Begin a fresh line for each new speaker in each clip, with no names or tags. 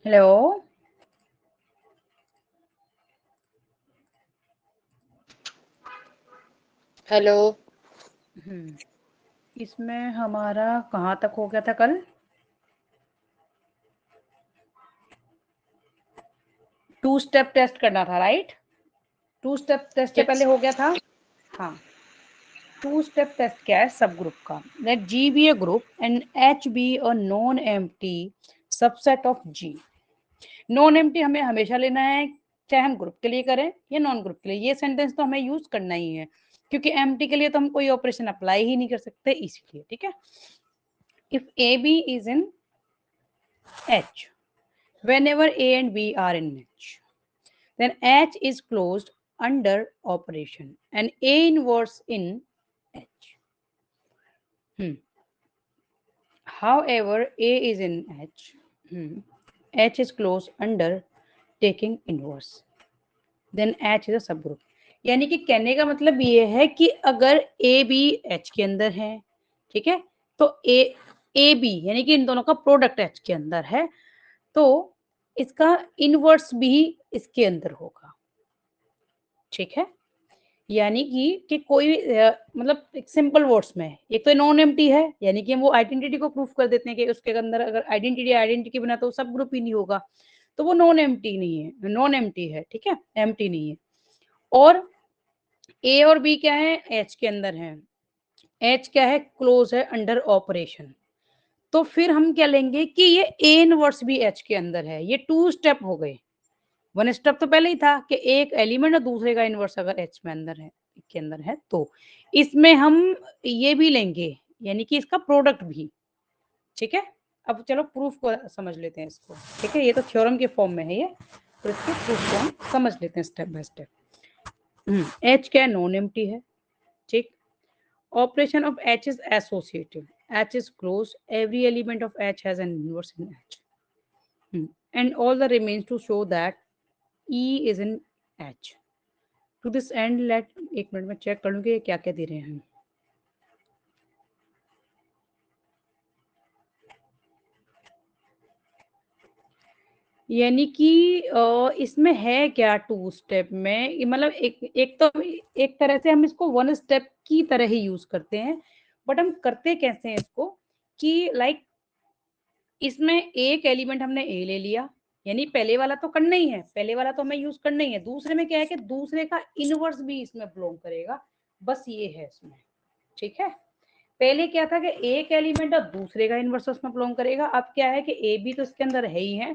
Hello.
Hello.
इसमें हमारा कहाँ तक हो गया था कल? टू स्टेप टेस्ट करना था, राइट? टू स्टेप टेस्ट से पहले
यस।
हो गया था। हाँ, टू स्टेप टेस्ट क्या है? सब ग्रुप का। Let ji be a group and H be a non empty subset of G. Non empty हमें हमेशा लेना है, चाहे हम ग्रुप के लिए करें या नॉन ग्रुप के लिए। ये सेंटेंस तो हमें यूज करना ही है, क्योंकि एम्प्टी के लिए तो हम कोई ऑपरेशन अप्लाई ही नहीं कर सकते, इसीलिए। ठीक है। If A B is in H, whenever A and B are in H, then H is closed under operation and A inverse in H. However, A is in H, H is closed under taking inverse. Then H is a subgroup. यानी कि कहने का मतलब ये है कि अगर A B H के अंदर है, ठीक है, तो ए बी यानी कि इन दोनों का प्रोडक्ट एच के अंदर है, तो इसका इनवर्स भी इसके अंदर होगा। ठीक है। यानी कि कोई भी मतलब एक सिंपल वर्ड्स में, एक तो नॉन एम्प्टी है, यानी कि हम वो आइडेंटिटी को प्रूफ कर देते हैं कि उसके अंदर अगर आइडेंटिटी के बिना तो सब ग्रुप ही नहीं होगा, तो वो नॉन एम्प्टी नहीं है, नॉन एम्प्टी है। ठीक है, एम्प्टी नहीं है। और ए और बी क्या है? एच के अंदर है। एच क्या है? क्लोज है, अंडर ऑपरेशन। तो फिर हम क्या लेंगे कि ये ए इनवर्स भी एच के अंदर है। ये टू स्टेप हो गए। वन स्टेप तो पहले ही था कि एक एलिमेंट और दूसरे का इनवर्स अगर एच में अंदर है, के अंदर है, तो इसमें हम ये भी लेंगे, यानी कि इसका प्रोडक्ट भी। ठीक है। अब चलो प्रूफ को समझ लेते हैं इसको। ठीक है, ये तो थ्योरम के फॉर्म में है ये, तो इसके प्रूफ को हम समझ लेते हैं स्टेप बाय स्टेप। एच क्या है? नॉन एम्प्टी है। ठीक। Operation of H is associative. H is close, every element of H has an inverse in H, and all the remains to show that E is in H. To this end, let एक मिनट में check कर लूँ कि ये क्या क्या दे रहे हैं। यानी कि इसमें है क्या टू स्टेप में, मतलब एक तो एक तरह से हम इसको वन स्टेप की तरह ही यूज करते हैं, बट हम करते कैसे हैं इसको कि लाइक इसमें एक एलिमेंट हमने ए ले लिया, यानी पहले वाला तो करना ही है, पहले वाला तो हमें यूज करना ही है। दूसरे में क्या है कि दूसरे का इनवर्स भी इसमें बिलोंग करेगा, बस ये है इसमें। ठीक है। पहले क्या था कि एक एलिमेंट और दूसरे का इनवर्स उसमें बिलोंग करेगा। अब क्या है कि ए बी तो इसके अंदर है ही है,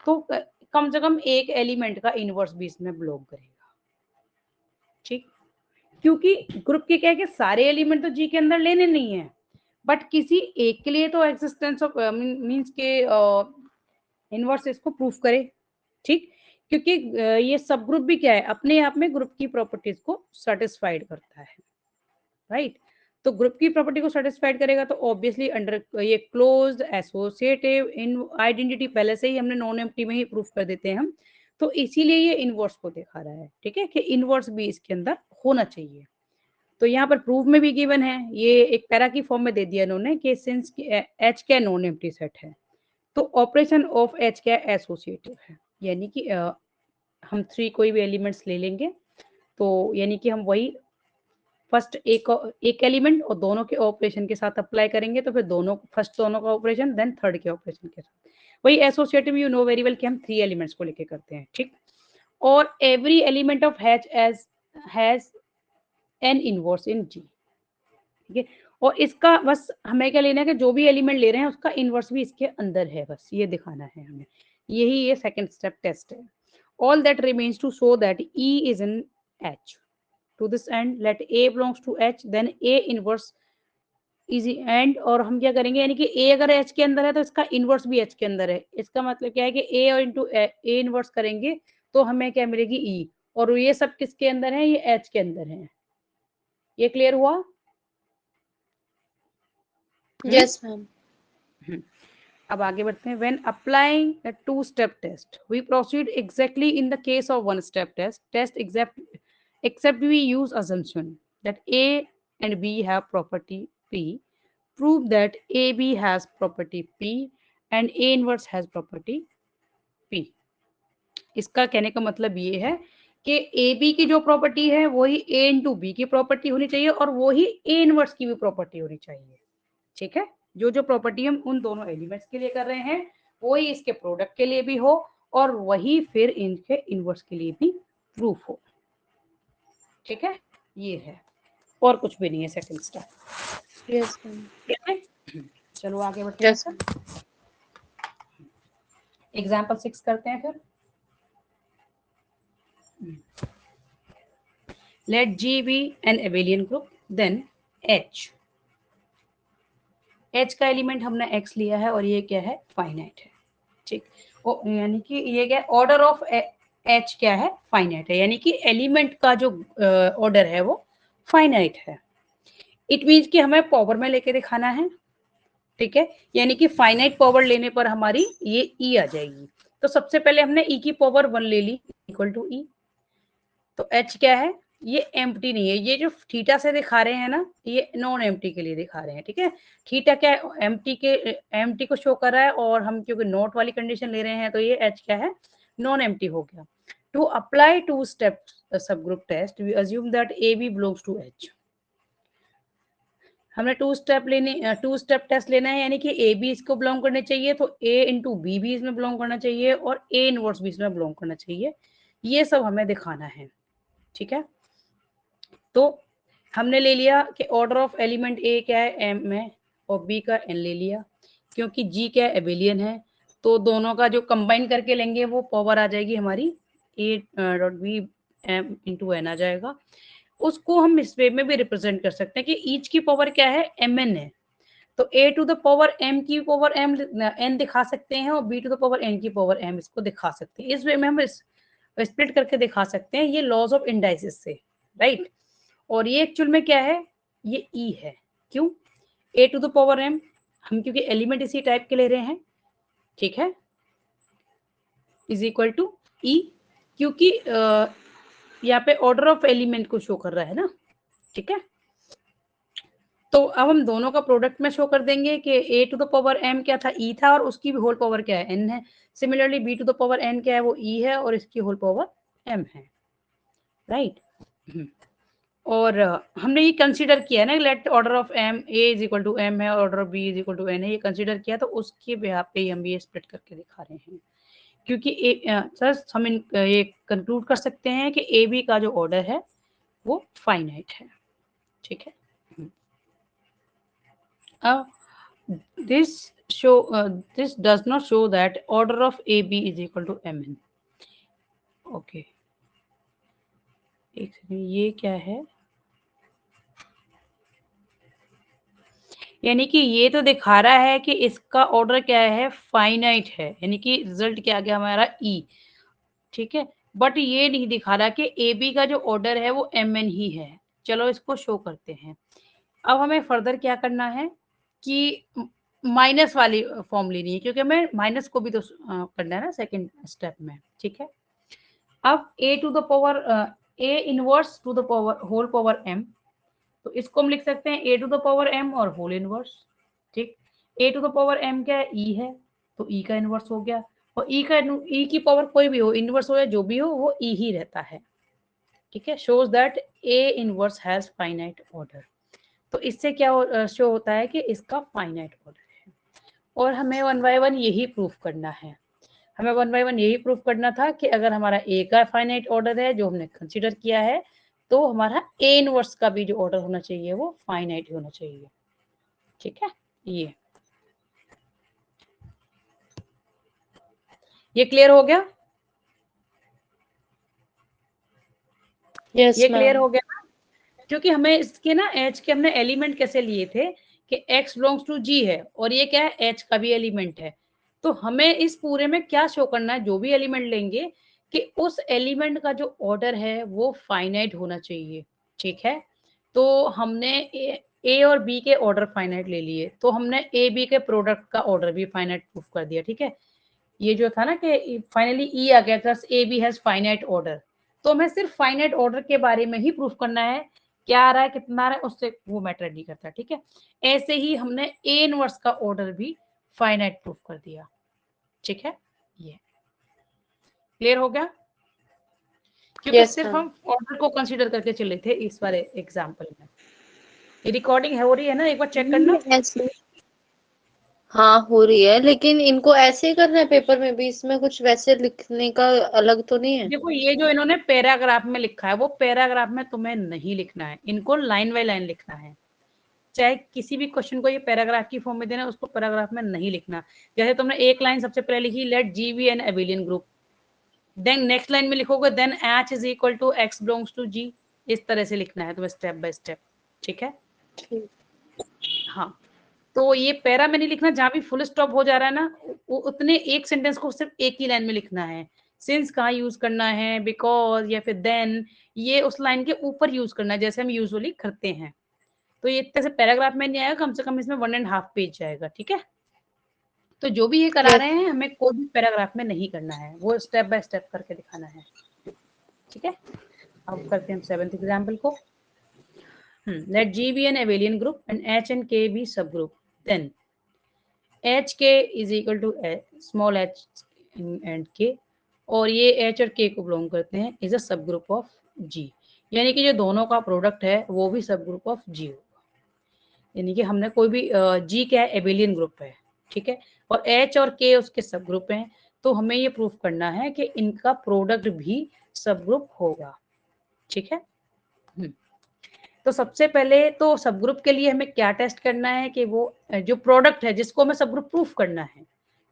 तो कम से कम एक एलिमेंट का इनवर्स भी इसमें बिलोंग करेगा। ठीक। क्योंकि ग्रुप के क्या है कि सारे एलिमेंट तो जी के अंदर लेने नहीं है, बट किसी एक के लिए तो एग्जिस्टेंस ऑफ मींस के इनवर्स इसको प्रूफ करे। ठीक। क्योंकि ये सब ग्रुप भी क्या है, अपने आप में ग्रुप की प्रॉपर्टीज को सेटिस्फाइड करता है, राइट? तो ग्रुप की प्रॉपर्टी को सेटिस्फाइड करेगा तो ऑब्वियसली अंडर ये क्लोज एसोसिएटिव इन आइडेंटिटी पहले से ही हमने नॉन एम्प्टी में ही प्रूफ कर देते हैं हम, तो इसीलिए ये इनवर्स को दिखा रहा है। ठीक है, कि इनवर्स भी इसके अंदर होना चाहिए। तो यहाँ पर प्रूफ में भी गिवन है, ये एक पैरा की फॉर्म में दे दिया इन्होंने कि सिंस एच क्या नॉन एम्प्टी सेट है, तो ऑपरेशन ऑफ एच क्या एसोसिएटिव है, यानी कि हम थ्री कोई भी एलिमेंट्स ले लेंगे, तो यानी कि हम वही फर्स्ट एक एलिमेंट और दोनों के ऑपरेशन के साथ अप्लाई करेंगे, तो फिर दोनों फर्स्ट दोनों का ऑपरेशन देन थर्ड के ऑपरेशन के साथ। वही associative you know very well कि हम थ्री एलिमेंट्स को लेके करते हैं। ठीक। और every element of H has an inverse in G. ठीक है। और इसका बस हमें क्या लेना है कि जो भी एलिमेंट ले रहे हैं उसका इनवर्स भी इसके अंदर है, बस ये दिखाना है हमें। यही ये सेकंड स्टेप टेस्ट है। All that remains to show that E is in H. To this end let A belongs to H, then A inverse easy end. और हम क्या करेंगे, यानी कि ए अगर एच के अंदर है तो इसका इनवर्स भी एच के अंदर है। इसका मतलब क्या है कि ए और इंटू ए इनवर्स करेंगे तो हमें क्या मिलेगी? ई। और ये सब किसके अंदर है? ये एच के अंदर है। ये क्लियर हुआ? हम्म।
Yes ma'am.
अब आगे बढ़ते हैं। When applying a two step test we proceed exactly in the case of one step test except we use assumption that A and B have property P, prove that AB has property P and A inverse has property P. इसका कहने का मतलब ये है कि a B की जो property है वही ए इंटू बी की प्रॉपर्टी होनी चाहिए और वही ए इनवर्स की भी प्रॉपर्टी होनी चाहिए। ठीक है, जो जो प्रॉपर्टी हम उन दोनों एलिमेंट्स के लिए कर रहे हैं वही इसके प्रोडक्ट के लिए भी हो और वही फिर इनके इनवर्स के लिए भी प्रूफ हो। ठीक है, ये है, और कुछ भी नहीं है सेकंड स्टेप।
Yes ma'am.
ठीक है, चलो आगे बढ़ते हैं
यस
सर। एग्जाम्पल 6 करते हैं फिर। Let G be an abelian group, then H का एलिमेंट हमने X लिया है और ये क्या है, फाइनाइट है। ठीक, यानी कि ये क्या, ऑर्डर ऑफ H क्या है, फाइनाइट है, यानी कि एलिमेंट का जो ऑर्डर है वो फाइनाइट है। इट मीन्स कि हमें पावर में लेके दिखाना है। ठीक है, यानी कि फाइनाइट पावर लेने पर हमारी ये E आ जाएगी। तो सबसे पहले हमने E की पावर 1 ले ली इक्वल टू E। तो H क्या है, ये एम्प्टी नहीं है, ये जो थीटा से दिखा रहे हैं ना, ये नॉन एम्प्टी के लिए दिखा रहे हैं। ठीक है, थीटा क्या है, एम्प्टी को शो कर रहा है और हम क्योंकि नॉट वाली कंडीशन ले रहे हैं तो ये H क्या है, नॉन एम्प्टी हो गया। To apply two step subgroup test we assume that A B belongs to H। हमने टू स्टेप टेस्ट लेना है, यानी कि ए बी इसको बिलोंग करने चाहिए, तो ए इंटू बी भी इसमें बिलोंग करना चाहिए और ए इनवर्स भी इसमें बिलोंग करना चाहिए। ये सब हमें दिखाना है। ठीक है, तो हमने ले लिया कि ऑर्डर ऑफ एलिमेंट ए क्या है, एम है, और बी का एन ले लिया, क्योंकि जी क्या है, एबेलियन है, तो दोनों का जो कंबाइन करके लेंगे वो पावर आ जाएगी हमारी A dot B M into N आ जाएगा। उसको हम इस वे में भी रिप्रेजेंट कर सकते हैं कि ईच की पावर क्या है, एम एन है, तो A to the power M की पावर एम एन दिखा सकते हैं और B to the power N की पावर एम इसको दिखा सकते हैं। इस वे में हम स्प्लिट करके दिखा सकते हैं, ये लॉज ऑफ इंडाइसिस से, राइट। और ये एक्चुअल में क्या है, ये ई है। क्यों, ए टू द पावर एम, हम क्योंकि एलिमेंट इसी टाइप के ले रहे हैं। ठीक है, इज इक्वल टू ई, क्योंकि यहाँ पे ऑर्डर ऑफ एलिमेंट को शो कर रहा है ना। ठीक है, तो अब हम दोनों का प्रोडक्ट में शो कर देंगे कि ए टू द पावर एम क्या था, ई था, और उसकी होल पावर क्या है, एन है। Similarly b to the power n क्या है, वो ई है और इसकी होल पावर एम है, राइट। और हमने ये कंसीडर किया है ना, let order of m a is equal to m है, order of b is equal to n है, ये कंसीडर किया, तो उसके बेहाफ पे हम ये स्प्लिट करके दिखा रहे हैं। क्योंकि सर हम ये कंक्लूड कर सकते हैं कि ए बी का जो ऑर्डर है वो फाइनाइट है। ठीक है, this does not show that order of AB is equal to mn. Okay, एक सेकंड, ये क्या है, यानी कि ये तो दिखा रहा है कि इसका ऑर्डर क्या है, फाइनाइट है, यानी कि रिजल्ट क्या आ गया हमारा ई। ठीक है, बट ये नहीं दिखा रहा कि ए बी का जो ऑर्डर है वो एम एन ही है। चलो इसको शो करते हैं। अब हमें फर्दर क्या करना है कि माइनस वाली फॉर्म लेनी है, क्योंकि हमें माइनस को भी तो करना है ना सेकेंड स्टेप में। ठीक है, अब a to the power a inverse to the power whole power m, तो इसको हम लिख सकते हैं a to the power m और होल इनवर्स। ठीक, a to the power m क्या है, ई है, तो ई का इनवर्स हो गया, और ई का ई की पावर कोई भी हो, इनवर्स हो या जो भी हो, वो ई ही रहता है। ठीक है, shows that A inverse has finite order. तो इससे क्या शो होता है कि इसका फाइनाइट ऑर्डर है, और हमें वन बाय वन यही प्रूफ करना है। हमें वन बाय वन यही प्रूफ करना था कि अगर हमारा ए का फाइनाइट ऑर्डर है जो हमने कंसीडर किया है, तो हमारा ए इनवर्स का भी जो ऑर्डर होना चाहिए वो फाइनाइट होना चाहिए। ठीक है, ये क्लियर हो गया?
यस
ये क्लियर
मैम।
हो गया, क्योंकि हमें इसके ना एच के हमने एलिमेंट कैसे लिए थे कि x बिलोंग्स टू g है और ये क्या है, h का भी एलिमेंट है। तो हमें इस पूरे में क्या शो करना है, जो भी एलिमेंट लेंगे कि उस एलिमेंट का जो ऑर्डर है वो फाइनाइट होना चाहिए। ठीक है, तो हमने ए और बी के ऑर्डर फाइनाइट ले लिए, तो हमने ए बी के प्रोडक्ट का ऑर्डर भी फाइनाइट प्रूफ कर दिया। ठीक है, ये जो था ना कि फाइनली ई आ गया था, A B has finite order, तो हमें सिर्फ फाइनाइट ऑर्डर के बारे में ही प्रूफ करना है, क्या आ रहा है कितना आ रहा है उससे वो मैटर नहीं करता। ठीक है, ऐसे ही हमने ए इनवर्स का ऑर्डर भी फाइनाइट प्रूफ कर दिया। ठीक है, ये क्लियर हो गया? क्योंकि
Yes,
सिर्फ
ma'am.
हम ऑर्डर को कंसीडर करके चले थे इस वाले एग्जांपल में। ये रिकॉर्डिंग हो रही है ना, एक बार चेक करना।
ऐसे हाँ हो रही है, लेकिन इनको ऐसे ही करना है पेपर में भी, इसमें कुछ वैसे लिखने का अलग तो नहीं है?
देखो ये जो इन्होंने पैराग्राफ में लिखा है वो पैराग्राफ में तुम्हें नहीं लिखना है, इनको लाइन बाय लाइन लिखना है। चाहे किसी भी क्वेश्चन को ये पैराग्राफ की फॉर्म में देना, उसको पैराग्राफ में नहीं लिखना। जैसे तुमने एक लाइन सबसे पहले लिखी, let ji be an abelian group, then next line में लिखोगे then h is equal to x belongs to g. इस तरह से लिखना है तुम्हें स्टेप बाय स्टेप, ठीक है?
ठीक।
हाँ, तो ये पैरा में नहीं लिखना, जहां भी फुल स्टॉप हो जा रहा है ना, वो उतने एक सेंटेंस को सिर्फ एक ही लाइन में लिखना है। सिंस कहाँ यूज करना है, बिकॉज या फिर देन, ये उस लाइन के ऊपर यूज करना है जैसे हम यूजुअली करते हैं। तो ये इतने से पैराग्राफ में नहीं आएगा, कम से कम इसमें 1.5 पेज जाएगा, ठीक है? तो जो भी ये करा
Yes.
रहे हैं हमें कोई भी पैराग्राफ में नहीं करना है, वो स्टेप बाय स्टेप करके दिखाना है, ठीक है? अब करते हैं हम 7th एग्जाम्पल को। Let ji be an abelian group and H and K be subgroup, then H K is equal to small H and K, और ये एच और के को बिलोंग करते हैं, इज अ सब ग्रुप ऑफ जी। यानी कि जो दोनों का प्रोडक्ट है वो भी सब ग्रुप ऑफ जी होगा। यानी कि हमने कोई भी जी क्या है, एबिलियन ग्रुप है, ठीक है? और एच और के उसके सब ग्रुप हैं, तो हमें ये प्रूफ करना है कि इनका प्रोडक्ट भी सब ग्रुप होगा, ठीक है? तो सबसे पहले तो सब ग्रुप के लिए हमें क्या टेस्ट करना है कि वो जो प्रोडक्ट है जिसको हमें सब ग्रुप प्रूफ करना है,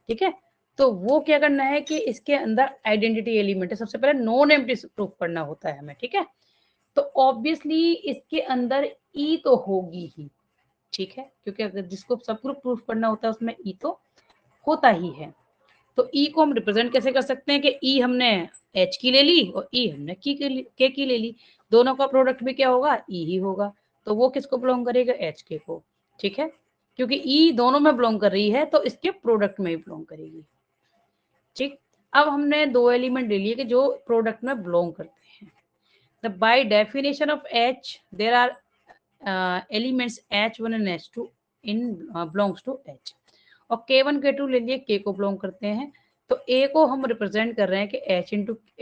ठीक है? तो वो क्या करना है कि इसके अंदर आइडेंटिटी एलिमेंट है, सबसे पहले नॉन एम्प्टी प्रूफ करना होता है हमें, ठीक है? तो ऑब्वियसली इसके अंदर ई तो होगी ही, ठीक है? क्योंकि अगर जिसको सब ग्रुप प्रूफ करना होता है उसमें ई तो होता ही है। तो ई को हम रिप्रेजेंट कैसे कर सकते हैं कि ई हमने एच की ले ली और ई हमने के की ले ली, दोनों का प्रोडक्ट भी क्या होगा, ई ही होगा। तो वो किसको बिलोंग करेगा, एच के को, ठीक है? क्योंकि ई दोनों में बिलोंग कर रही है तो इसके प्रोडक्ट में ही बिलोंग करेगी, ठीक? अब हमने दो एलिमेंट ले लिए कि जो प्रोडक्ट में बिलोंग करते हैं। The by definition of H there are elements H1 and H2 in belongs to H, और K1 K2 ले लिए, K को बिलोंग करते हैं। तो A को हम रिप्रेजेंट कर रहे हैं कि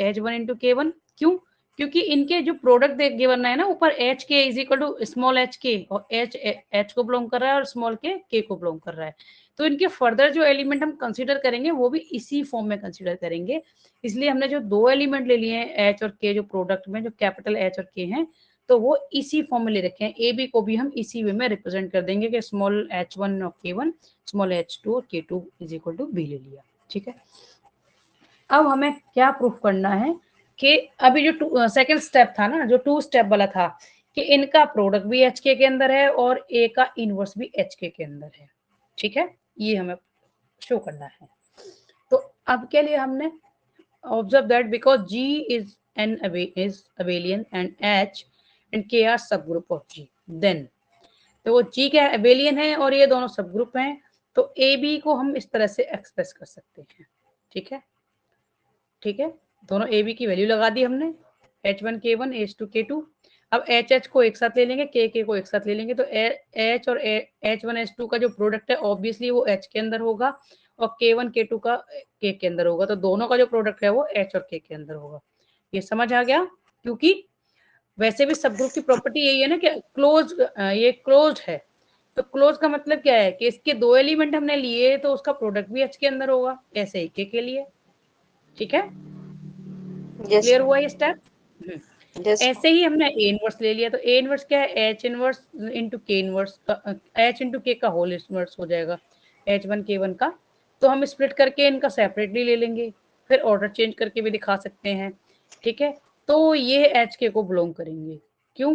H1 इंटू K1, क्यों? क्योंकि इनके जो प्रोडक्ट गिवन है ना ऊपर, H K is equal to small H K, और एच को बिलोंग कर रहा है और स्मॉल के को बिलोंग कर रहा है। तो इनके फर्दर जो एलिमेंट हम कंसीडर करेंगे वो भी इसी फॉर्म में कंसीडर करेंगे। इसलिए हमने जो दो एलिमेंट ले लिए हैं एच और के, जो प्रोडक्ट में जो कैपिटल एच और के हैं, तो वो इसी फॉर्म में ले रखे हैं। ए बी को भी हम इसी वे में रिप्रेजेंट कर देंगे कि स्मॉल H1 और K1, स्मॉल H2 और K2 is equal to be ले लिया, ठीक है? अब हमें क्या प्रूफ करना है कि अभी जो सेकंड स्टेप था ना, जो 2 स्टेप वाला था, कि इनका प्रोडक्ट भी एच के अंदर है और ए का इनवर्स भी एच के अंदर है, ठीक है? ये हमें शो करना है। तो अब के लिए हमने observe that because G is an is abelian and H and K are subgroup of G, then तो वो G क्या abelian है और ये दोनों सब ग्रुप हैं, तो ए बी को हम इस तरह से एक्सप्रेस कर सकते हैं, ठीक है? ठीक है, दोनों ए बी की वैल्यू लगा दी हमने, H1 K1 H2 K2। अब एच को एक साथ ले लेंगे, के को एक साथ ले लेंगे, तो एच और H1 H2 का जो प्रोडक्ट है ऑब्वियसली वो एच के अंदर होगा और K1 K2 का के अंदर होगा, तो दोनों का जो प्रोडक्ट है वो एच और के अंदर होगा। ये समझ आ गया? क्योंकि वैसे भी सब ग्रुप की प्रॉपर्टी यही है ना कि क्लोज, ये क्लोज है। तो क्लोज का मतलब क्या है कि इसके दो एलिमेंट हमने लिए तो उसका प्रोडक्ट भी एच के अंदर होगा, ऐसे ही के लिए, ठीक है?
Yes,
clear
ma'am.
हुआ ये स्टेप?
Yes, ma'am.
ऐसे ही हमने ए इनवर्स ले लिया, तो ए इनवर्स क्या है, एच इनवर्स इंटू के इनवर्स, एच इंटू के का होल इनवर्स हो जाएगा H1 K1 का। तो हम स्प्लिट करके इनका सेपरेटली ले लेंगे, फिर ऑर्डर चेंज करके भी दिखा सकते हैं, ठीक है? तो ये एच के को बिलोंग करेंगे, क्यों?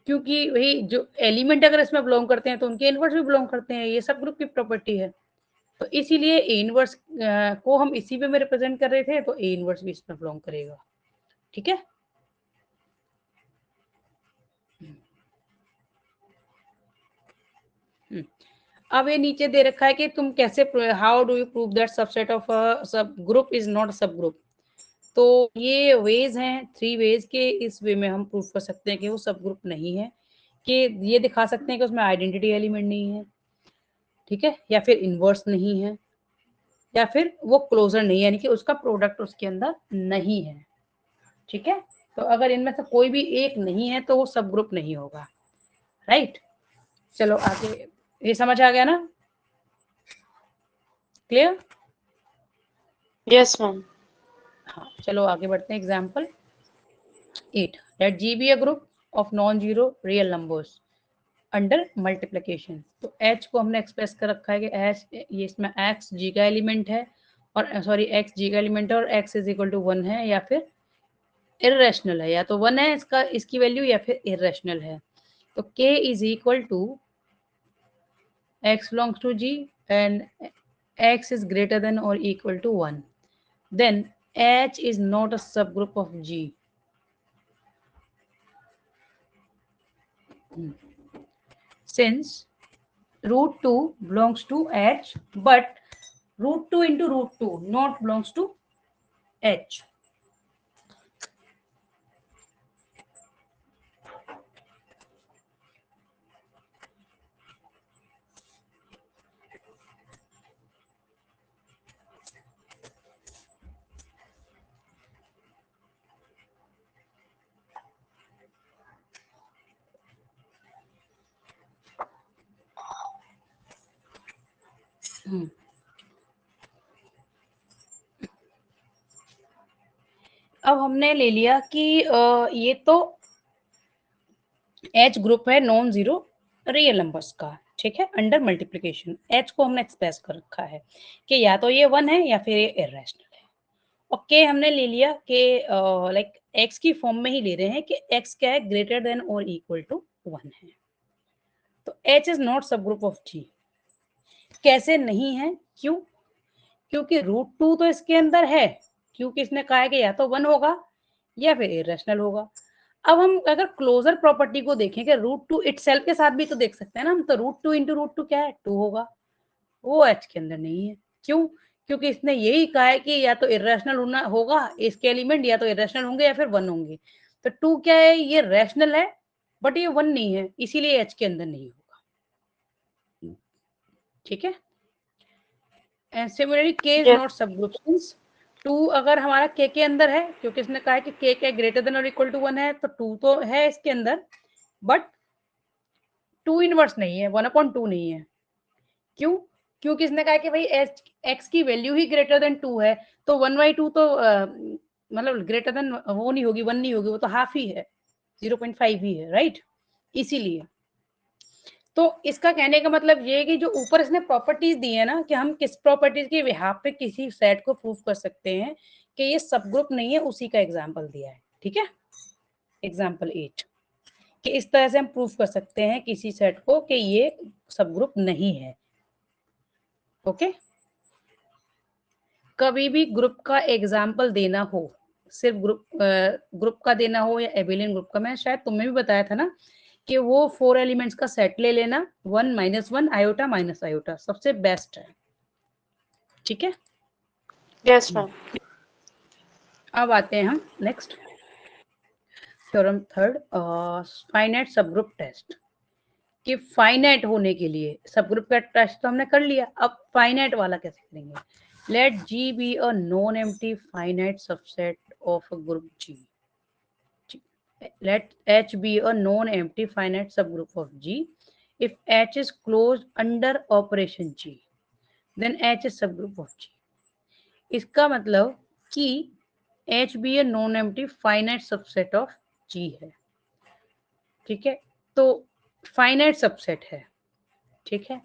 क्योंकि वही जो एलिमेंट अगर इसमें बिलोंग करते हैं तो उनके इनवर्स भी बिलोंग करते हैं, ये सब ग्रुप की प्रॉपर्टी है। तो इसीलिए ए इनवर्स को हम इसी पे में रिप्रेजेंट कर रहे थे, तो ए इनवर्स भी इसमें बिलोंग करेगा, ठीक है? अब ये नीचे दे रखा है कि तुम कैसे, how do you prove that subset of सब ग्रुप इज नॉट सब ग्रुप। तो ये वेज हैं, 3 वेज के, इस वे में हम प्रूव कर सकते हैं कि वो सब ग्रुप नहीं है। कि ये दिखा सकते हैं कि उसमें आइडेंटिटी एलिमेंट नहीं है, ठीक है, या फिर इनवर्स नहीं है, या फिर वो क्लोजर नहीं है, यानी कि उसका प्रोडक्ट उसके अंदर नहीं है। ठीक है, तो अगर इनमें से कोई भी एक नहीं है तो वो सब ग्रुप नहीं होगा। राइट, चलो आगे, ये समझ आ गया ना? क्लियर?
Yes ma'am.
हाँ, चलो आगे बढ़ते हैं। Example 8, let G be a group of non zero real numbers under multiplication. तो H को हमने एक्सप्रेस कर रखा है कि H, ये इसमें X G का एलिमेंट है, और सॉरी X G का एलिमेंट है, और X इज इक्वल टू 1 है, या फिर इरेशनल है, या तो 1 है इसका, इसकी वैल्यू, या फिर इरेशनल है। तो K is equal to X belongs to G and X is greater than or equal to 1, then H is not a subgroup of G. Since root 2 belongs to H, but root 2 into root 2 not belongs to H. अब हमने ले लिया कि ये तो H group है non zero real numbers का, ठीक है, अंडर मल्टीप्लिकेशन। H को हमने एक्सप्रेस कर रखा है कि या तो ये 1 है या फिर ये इरेशनल है। और K हमने ले लिया कि लाइक X की फॉर्म में ही ले रहे हैं कि X क्या है, ग्रेटर देन और इक्वल टू 1 है। तो H इज नॉट सब ग्रुप ऑफ G। कैसे नहीं है, क्यों? क्योंकि रूट 2 तो इसके अंदर है, क्योंकि इसने कहा है कि या तो 1 होगा या फिर इरेशनल होगा। अब हम अगर क्लोजर प्रॉपर्टी को देखें कि रूट 2 इटसेल्फ के साथ भी तो देख सकते हैं ना हम, तो रूट 2 इंटू रूट 2 क्या है, 2 होगा। वो H के अंदर नहीं है। क्यों? क्योंकि इसने यही कहा है कि या तो इरेशनल होना होगा इसके एलिमेंट, या तो इरेशनल होंगे या फिर 1 होंगे। तो 2 क्या है, ये रैशनल है, बट ये 1 नहीं है, इसीलिए H के अंदर नहीं होगा। ठीक है, and similarly K is not सब ग्रुप सिंस 2 अगर हमारा K के अंदर है, क्योंकि इसने कहा है कि K क्या ग्रेटर देन और इक्वल टू 1 है, तो 2 तो है इसके अंदर, बट 2 इनवर्स नहीं है, 1/2 नहीं है। क्यों? क्योंकि इसने कहा है कि भाई x की वैल्यू ही ग्रेटर देन 2 है, तो 1/2 तो मतलब ग्रेटर देन वो नहीं होगी, 1 नहीं होगी, वो तो हाफ ही है, 0.5 ही है, राइट? इसीलिए तो इसका कहने का मतलब ये है कि जो ऊपर इसने प्रॉपर्टीज दी है ना, कि हम किस प्रॉपर्टीज के बिहाफ पे किसी सेट को प्रूव कर सकते हैं कि ये सब ग्रुप नहीं है, उसी का एग्जांपल दिया है। ठीक है, एग्जांपल 8 कि इस तरह से हम प्रूव कर सकते हैं किसी सेट को कि ये सब ग्रुप नहीं है। ओके, कभी भी ग्रुप का एग्जाम्पल देना हो, सिर्फ ग्रुप का देना हो या एबिलियन ग्रुप का, मैं शायद तुम्हें भी बताया था ना कि वो 4 एलिमेंट्स का सेट ले लेना, 1 -1 आयोटा माइनस आयोटा सबसे बेस्ट है। ठीक है,
यस मैम।
अब आते हैं हम next theorem third, finite subgroup test. कि फाइनाइट होने के लिए सबग्रुप का टेस्ट तो हमने कर लिया, अब फाइनाइट वाला कैसे करेंगे। Let G be a non empty finite subset of a group G। Let H be a non-empty finite subgroup of G. If H is closed under operation G, then H is subgroup of G. इसका मतलब कि H भी a non-empty finite subset of G है। ठीक है, तो finite subset है। ठीक है,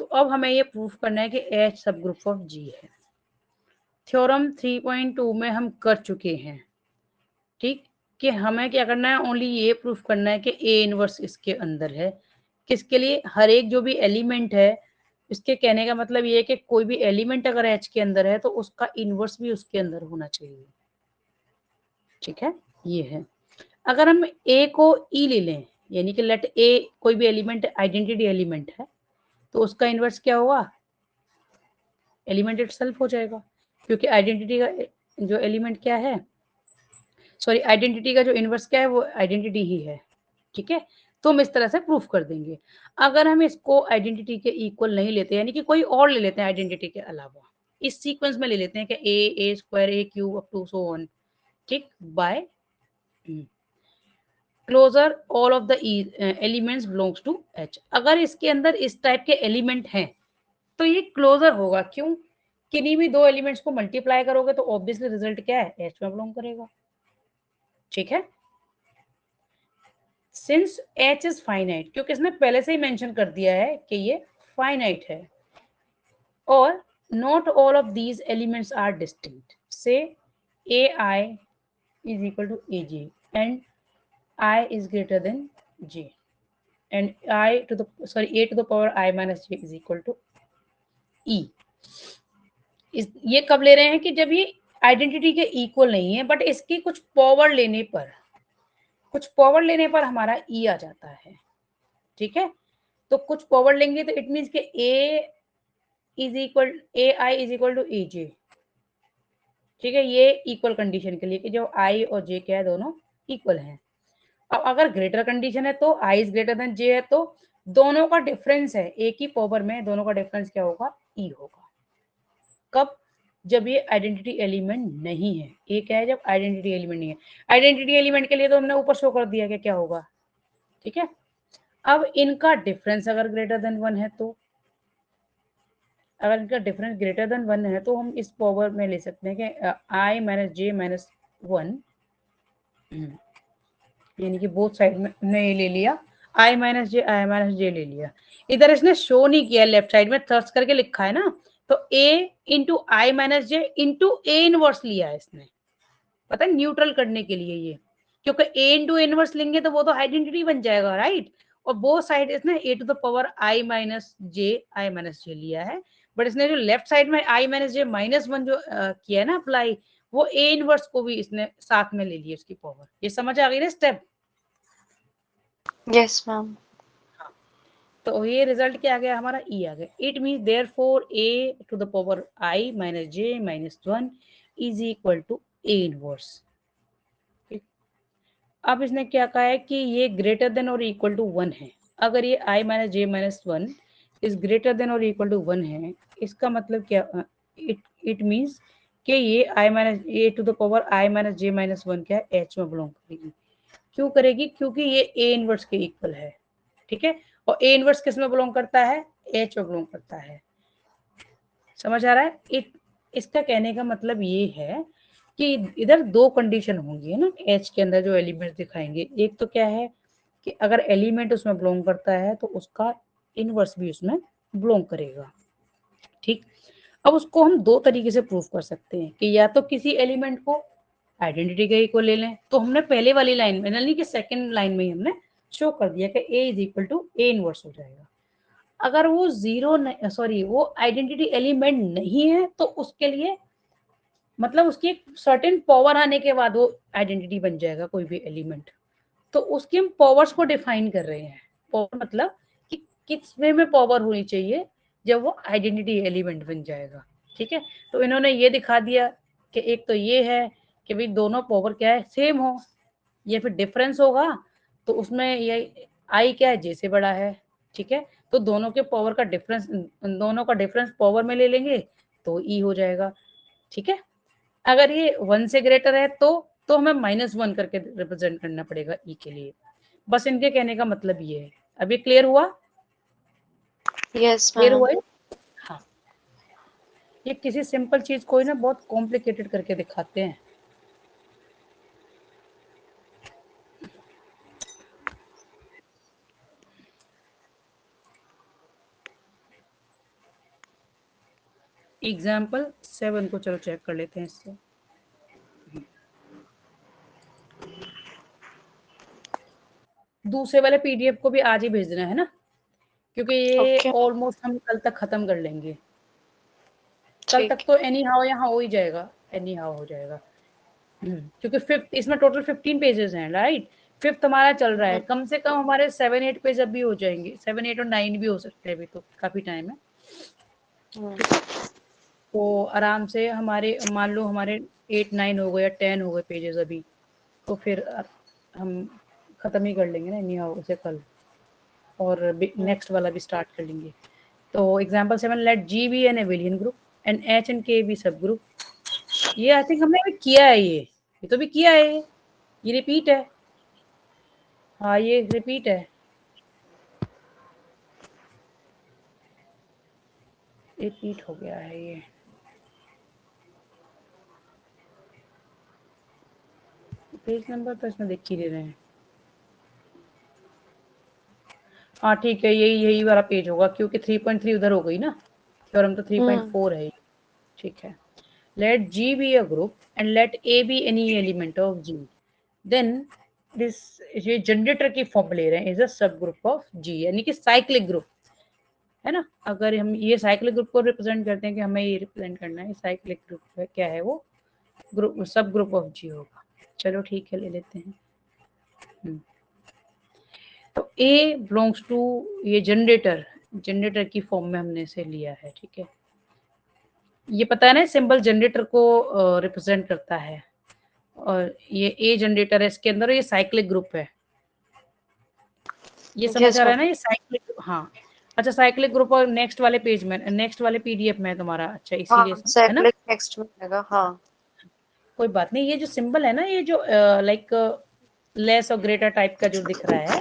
तो अब हमें ये प्रूफ करना है कि H सबग्रुप ऑफ G है। थ्योरम 3.2 में हम कर चुके हैं। ठीक, कि हमें क्या करना है, ओनली ये प्रूफ करना है कि ए इनवर्स इसके अंदर है। किसके लिए, हर एक जो भी एलिमेंट है, इसके कहने का मतलब ये है कि कोई भी एलिमेंट अगर एच के अंदर है तो उसका इनवर्स भी उसके अंदर होना चाहिए। ठीक है, ये है। अगर हम ए को ई ले लें, यानी कि लेट ए कोई भी एलिमेंट आइडेंटिटी एलिमेंट है, तो उसका इनवर्स क्या होगा, एलिमेंट इटसेल्फ हो जाएगा, क्योंकि आइडेंटिटी का जो एलिमेंट क्या है, सॉरी आइडेंटिटी का जो इनवर्स क्या है वो आइडेंटिटी ही है। ठीक है, तो हम इस तरह से प्रूफ कर देंगे। अगर हम इसको आइडेंटिटी के इक्वल नहीं लेते, यानी कि कोई और ले लेते हैं आइडेंटिटी के अलावा, इस सीक्वेंस में ले लेते हैं कि a square a cube up to so on, ठीक, by closure all of the elements belongs to h. अगर इसके अंदर इस टाइप के एलिमेंट हैं तो ये क्लोजर होगा, क्यों, किन्हीं भी दो एलिमेंट्स को मल्टीप्लाई करोगे तो ऑब्वियसली रिजल्ट क्या है, एच में बिलोंग करेगा, ठीक है। सिंस एच इज फाइनाइट, क्योंकि इसने पहले से ही मेंशन कर दिया है कि ये फाइनाइट है, और not all of these elements are distinct, say a i is equal to a j and i is greater than j, and i to the sorry a to the power i minus j is equal to e. ये कब ले रहे हैं कि जब ये identity के equal नहीं है, बट इसकी कुछ पावर लेने पर, कुछ पावर लेने पर हमारा ई आ जाता है, ठीक है। तो कुछ पावर लेंगे तो इट मीन्स के a is equal a i is equal to a j, ठीक है, ये इक्वल कंडीशन के लिए कि जो आई और जे क्या है, दोनों इक्वल हैं। अब अगर ग्रेटर कंडीशन है तो आई इज ग्रेटर देन जे है, तो दोनों का डिफरेंस है, एक ही पावर में दोनों का डिफरेंस क्या होगा, ई होगा। कब, जब ये आइडेंटिटी एलिमेंट नहीं है, ये क्या है, जब आइडेंटिटी एलिमेंट नहीं है। आइडेंटिटी एलिमेंट के लिए तो हमने ऊपर शो कर दिया कि क्या होगा, ठीक है। अब इनका डिफरेंस अगर ग्रेटर देन 1 है, तो अगर इनका डिफरेंस ग्रेटर देन 1 है तो हम इस पावर में ले सकते हैं कि आई माइनस जे माइनस 1, यानी कि बोथ साइड में हमने ये ले लिया, आई माइनस जे ले लिया। इधर इसने शो नहीं किया, लेफ्ट साइड में सर्च करके लिखा है ना, तो a into I minus J into A inverse लिया है इसने, पता है, न्यूट्रल करने के लिए ये, क्योंकि a इंटू इनवर्स लेंगे तो वो तो आइडेंटिटी बन जाएगा, राइट। और बोथ साइड इसने a to the power i minus j लिया है, बट इसने जो लेफ्ट साइड में आई माइनस जे माइनस 1 जो किया है ना अप्लाई, वो a इनवर्स को भी इसने साथ में ले लिया इसकी पावर। ये समझ आ गई ना स्टेप।
Yes ma'am.
तो ये रिजल्ट क्या आ गया हमारा, ई आ गया। It mean therefore a to the power i minus j minus 1 is equal to a inverse. अब इसने क्या कहा है कि ये ग्रेटर देन और इक्वल टू 1 है। अगर ये i minus j minus 1 is greater than और इक्वल टू 1 है, इसका मतलब क्या, इट मीन्स कि ये i minus a to the power i minus j minus 1 क्या है, एच में बिलोंग करेगी। क्यों करेगी, क्योंकि ये ए इनवर्स के इक्वल है, ठीक है। और ए इनवर्स किस में बिलोंग करता है, एच में बिलोंग करता है। समझ आ रहा है। इसका कहने का मतलब ये है कि इधर दो कंडीशन होंगी, है ना, एच के अंदर जो एलिमेंट दिखाएंगे। एक तो क्या है कि अगर एलिमेंट उसमें बिलोंग करता है तो उसका इनवर्स भी उसमें बिलोंग करेगा, ठीक। अब उसको हम दो तरीके से प्रूव कर सकते हैं कि या तो किसी एलिमेंट को आइडेंटिटी के को ले लें, तो हमने पहले वाली लाइन में, यानी कि सेकंड लाइन में ही हमने शो कर दिया कि a is equal to a inverse हो जाएगा। अगर वो वो आइडेंटिटी एलिमेंट नहीं है तो उसके लिए मतलब उसकी एक सर्टेन पावर आने के बाद वो आइडेंटिटी बन जाएगा कोई भी एलिमेंट। तो उसकी हम पावर्स को डिफाइन कर रहे हैं। पावर मतलब कि किस वे में पावर होनी चाहिए जब वो आइडेंटिटी एलिमेंट बन जाएगा, ठीक है। तो इन्होंने ये दिखा दिया कि एक तो ये है कि भाई दोनों पावर क्या है, सेम हो, या फिर डिफरेंस होगा तो उसमें ये आई क्या है, जे से बड़ा है, ठीक है। तो दोनों के पावर का डिफरेंस, दोनों का डिफरेंस पावर में ले लेंगे तो ई हो जाएगा, ठीक है। अगर ये 1 से ग्रेटर है तो हमें -1 करके रिप्रेजेंट करना पड़ेगा ई के लिए। बस इनके कहने का मतलब ये है। अब ये क्लियर हुआ,
यस
क्लियर
मैम।
हुआ है? हाँ, ये किसी सिंपल चीज को ही ना बहुत कॉम्प्लिकेटेड करके दिखाते हैं। एग्जाम्पल 7 को चलो चेक कर लेते हैं इससे। दूसरे वाले पीडीएफ को भी आज ही भेज देना, है ना, क्योंकि ये
ओके।
ऑलमोस्ट हम कल तक खत्म कर लेंगे। कल तक
ठीक।
तो एनी हाउ यहाँ हो ही जाएगा, एनी हाउ हो जाएगा। क्योंकि फिफ्थ इसमें टोटल 15 पेजेस हैं, राइट। फिफ्थ हमारा चल रहा है, कम से कम हमारे 7-8 पेज अभी हो जाएंगे, 7-8 और 9 भी हो सकते हैं, अभी तो काफी टाइम है, ठीक है। तो आराम से हमारे मान लो हमारे 8-9 हो गए या 10 हो गए पेजेस अभी, तो फिर हम खत्म ही कर लेंगे ना एनी हाउ उसे कल, और नेक्स्ट वाला भी स्टार्ट कर लेंगे। तो example 7, let ji be an abelian group, and H and K भी सब ग्रुप। ये आई थिंक हमने अभी किया है, ये तो भी किया है, ये रिपीट है। हाँ ये रिपीट है, रिपीट हो गया है ये। पेज नंबर तो इसमें देख ही ले रहे हैं। हाँ ठीक है, यही यही वाला पेज होगा, क्योंकि 3.3 उधर हो गई ना, थ्योरम तो 3.4 है। ठीक है, let G be a group and let A be any element of G, then this ये जनरेटर की फॉर्म ले रहे हैं, इज अ सब ग्रुप ऑफ G, यानी कि साइक्लिक ग्रुप है ना। अगर हम ये साइक्लिक ग्रुप को रिप्रेजेंट करते हैं कि हमें ये रिप्रेजेंट करना है, साइक्लिक ग्रुप है, क्या है वो, ग्रुप सब ग्रुप ऑफ G होगा। चलो ठीक है, ले लेते हैं। तो A बिलोंग्स टू ये जनरेटर, जनरेटर की फॉर्म में हमने इसे लिया है। ठीक है, ये पता है ना, सिंबल जनरेटर को रिप्रेजेंट करता है, और ये ए जनरेटर है इसके अंदर, ये साइक्लिक ग्रुप है। ये समझ आ रहा है ना, ये साइक्लिक, हाँ। अच्छा, साइक्लिक ग्रुप और नेक्स्ट वाले पेज में, नेक्स्ट वाले पीडीएफ में तुम्हारा, अच्छा इसीलिए
हाँ,
है ना।
साइक्लिक नेक्स्ट में आएगा। हाँ
कोई बात नहीं, ये जो सिंबल है ना, ये जो लाइक लेस और ग्रेटर टाइप का जो दिख रहा है,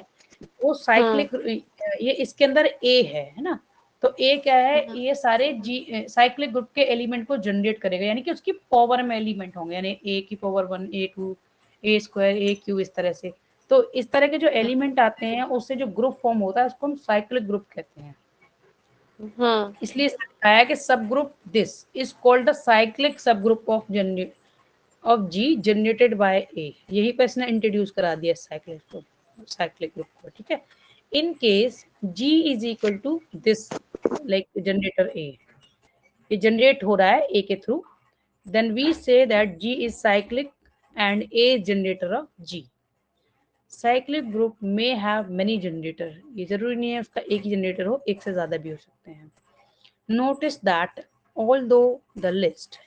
वो साइक्लिक, ये इसके अंदर ए है ना। तो ए क्या है, ये सारे जी साइक्लिक ग्रुप के एलिमेंट को जनरेट करेगा, यानी कि उसकी पावर में एलिमेंट होंगे, यानी ए की पावर 1, A2, ए स्क्वायर, ए क्यू, इस तरह से। तो इस तरह के जो एलिमेंट आते हैं, उससे जो ग्रुप फॉर्म होता है, उसको हम साइक्लिक ग्रुप कहते हैं। इसलिए इसने बताया कि subgroup this is called the cyclic subgroup of g generated by a. यही पर इसने इंट्रोड्यूस करा दिया साइक्लिक ग्रुप को। ठीक है, in case g is equal to this, like generator a, ये जनरेट हो रहा है ए के through, then we say that g is cyclic and a generator of g. Cyclic group में हैव मेनी जनरेटर, ये जरूरी नहीं है उसका एक ही जनरेटर हो, एक से ज्यादा भी हो सकते हैं। Notice that although the list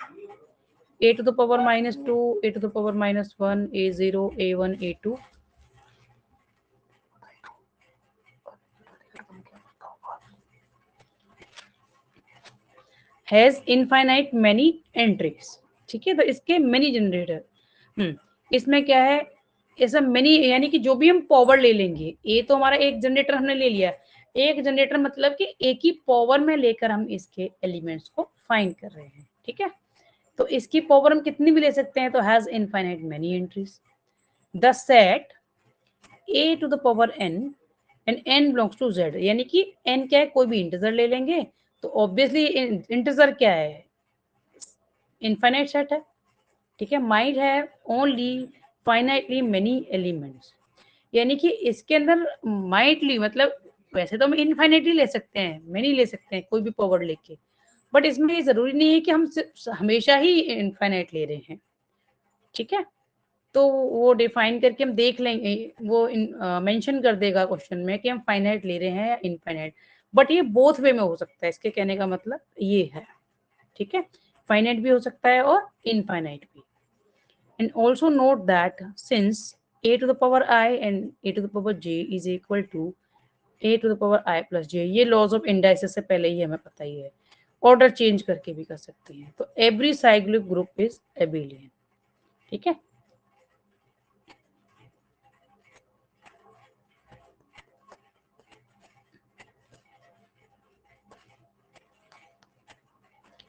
a to the power minus 2, a to the power minus 1, a0, a1, a2 has infinite many entries। ठीक है, तो इसके many जनरेटर, इसमें क्या है, ऐसा many यानी कि जो भी हम पावर ले लेंगे, ए तो हमारा एक जनरेटर हमने ले लिया, एक जनरेटर मतलब कि एक ही पावर में लेकर हम इसके एलिमेंट्स को फाइंड कर रहे हैं। ठीक है, तो इसकी पावर हम कितनी भी ले सकते हैं, तो has infinite many entries. The set a to the power n and n belongs to z, यानी कि n क्या है, कोई भी इंटीजर ले लेंगे, तो ऑब्वियसली इंटीजर क्या है, इनफाइनाइट सेट है। ठीक है, माइट है ओनली फाइनाइटली मेनी एलिमेंट्स, यानी कि इसके अंदर माइटली मतलब, वैसे तो हम इनफाइनाइटली ले सकते हैं, मेनी ले सकते हैं, कोई भी पावर लेके, बट इसमें ये जरूरी नहीं है कि हम हमेशा ही इनफाइनाइट ले रहे हैं। ठीक है, तो वो डिफाइन करके हम देख लेंगे, वो मेंशन कर देगा क्वेश्चन में कि हम फाइनाइट ले रहे हैं या इनफाइनाइट, बट ये बोथ वे में हो सकता है, इसके कहने का मतलब ये है। ठीक है, फाइनाइट भी हो सकता है और इनफाइनाइट भी। And also note that since a to the power I and a to the power j is equal to a to the power I plus j, ये लॉज ऑफ इंडाइसिस से पहले ही हमें पता ही है, ऑर्डर चेंज करके भी कर सकते हैं, तो एवरी साइक्लिक ग्रुप इज एबिलियन। ठीक है,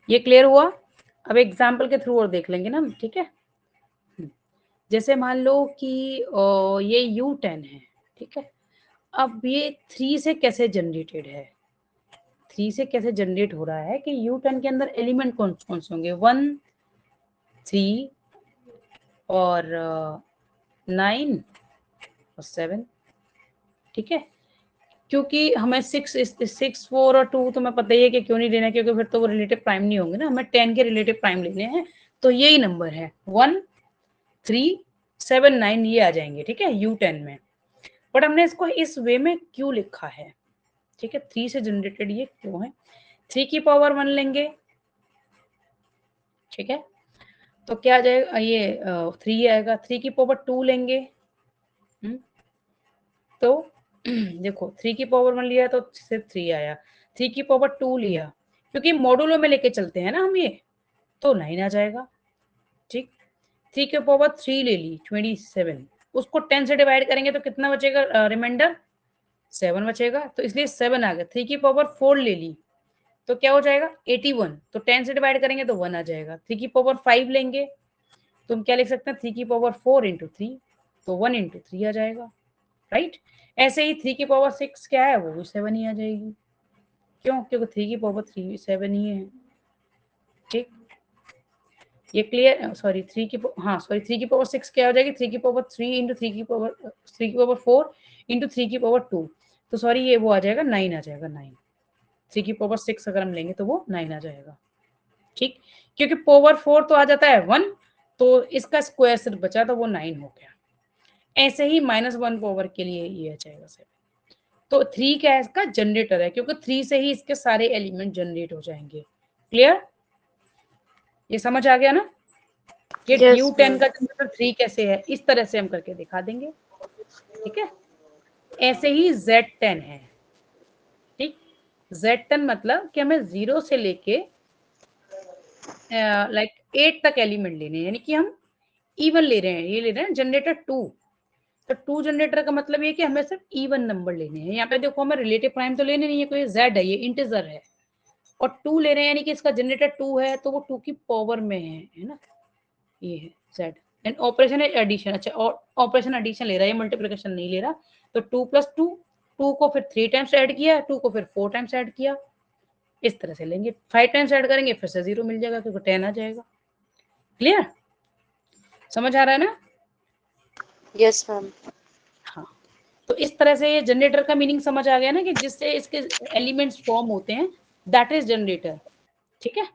ये क्लियर हुआ। अब एग्जाम्पल के थ्रू और देख लेंगे ना हम। ठीक है, जैसे मान लो कि ये U10 है। ठीक है, अब ये 3 से कैसे जनरेटेड है, 3 से कैसे जनरेट हो रहा है कि U10 के अंदर एलिमेंट कौन कौन से होंगे, 1, 3 और 9 और 7। ठीक है, क्योंकि हमें 6, 4 और 2 तो मैं पता ही है कि क्यों नहीं लेना, क्योंकि फिर तो वो रिलेटिव प्राइम नहीं होंगे ना, हमें 10 के रिलेटिव प्राइम लेने हैं, तो यही नंबर है 1, 3, 7, 9, ये आ जाएंगे। ठीक है, U10 में, बट हमने इसको इस वे में क्यों लिखा है। ठीक है, 3 से जनरेटेड ये क्यों है, 3 की पावर 1 लेंगे। ठीक है, तो क्या आ जाएगा, ये 3 आएगा, 3 की पावर 2 लेंगे। तो देखो 3 की पावर 1 लिया तो सिर्फ 3 आया, 3 की पावर 2 लिया, क्योंकि मॉडुलो में लेके चलते हैं ना हम ये, तो 9 आ जाएगा। ठीक, 3 की पावर 3 ले ली 27, उसको 10 से डिवाइड करेंगे तो कितना बचेगा रिमाइंडर, 7 बचेगा, तो इसलिए 7 आ गया। 3 की पावर 4 ले ली तो क्या हो जाएगा 81, तो 10 से डिवाइड करेंगे तो 1 आ जाएगा। 3 की पावर 5 लेंगे तो हम क्या लिख सकते हैं, 3 की पावर 4 इंटू 3, तो 1 इंटू 3 आ जाएगा, राइट। ऐसे ही 3 की पावर 6 क्या है, वो भी 7 ही आ जाएगी। क्यों, क्योंकि 3 की पावर 3 7 ही है। ठीक, ये क्लियर, सॉरी 3 की, हाँ सॉरी 3 की पावर 6 क्या हो जाएगी, 3 की पावर 3 इंटू 3 की पावर 4 इंटू 3 की पावर 2, तो सॉरी ये वो आ जाएगा 9 आ जाएगा, 9। 3 की पावर 6 अगर हम लेंगे तो वो 9 आ जाएगा। ठीक, क्योंकि पावर 4 तो आ जाता है 1, तो इसका स्क्वायर सिर्फ बचा तो वो 9 हो गया। ऐसे ही -1 पावर के लिए ये आ जाएगा 7। तो 3 क्या है, इसका जनरेटर है, क्योंकि 3 से ही इसके सारे एलिमेंट जनरेट हो जाएंगे। क्लियर, ये समझ आ गया ना। ये
यस
U10
मैम।
का जनरेटर 3 कैसे है, इस तरह से हम करके दिखा देंगे। ठीक है, ऐसे ही Z10 है। ठीक, Z10 मतलब कि हमें 0 से लेके लाइक 8 तक एलिमेंट लेने हैं, यानी कि हम इवन ले रहे हैं, ये ले रहे हैं जनरेटर 2। तो 2 जनरेटर का मतलब ये कि हमें सिर्फ इवन नंबर लेने हैं। यहाँ पे देखो हमें रिलेटिव प्राइम तो लेने नहीं है, कोई Z है, ये इंटीजर है, और 2 ले रहे हैं, यानी कि इसका जनरेटर 2 है, तो वो 2 की पावर में है ना, ये है Z। एंड ऑपरेशन है एडिशन, अच्छा और ऑपरेशन एडिशन ले रहा है, ये मल्टीप्लिकेशन नहीं ले रहा। तो 2 प्लस 2, 2 को फिर 3 टाइम्स ऐड किया, 2 को फिर 4 टाइम्स ऐड किया, इस तरह से लेंगे। 5 टाइम्स ऐड करेंगे फिर से 0 मिल जाएगा, क्योंकि 10 आ जाएगा। क्लियर, समझ आ रहा है ना।
Yes ma'am.
हाँ, तो इस तरह से ये जनरेटर का मीनिंग समझ आ गया ना, कि जिससे इसके एलिमेंट्स फॉर्म होते हैं, दैट इज जनरेटर। ठीक है,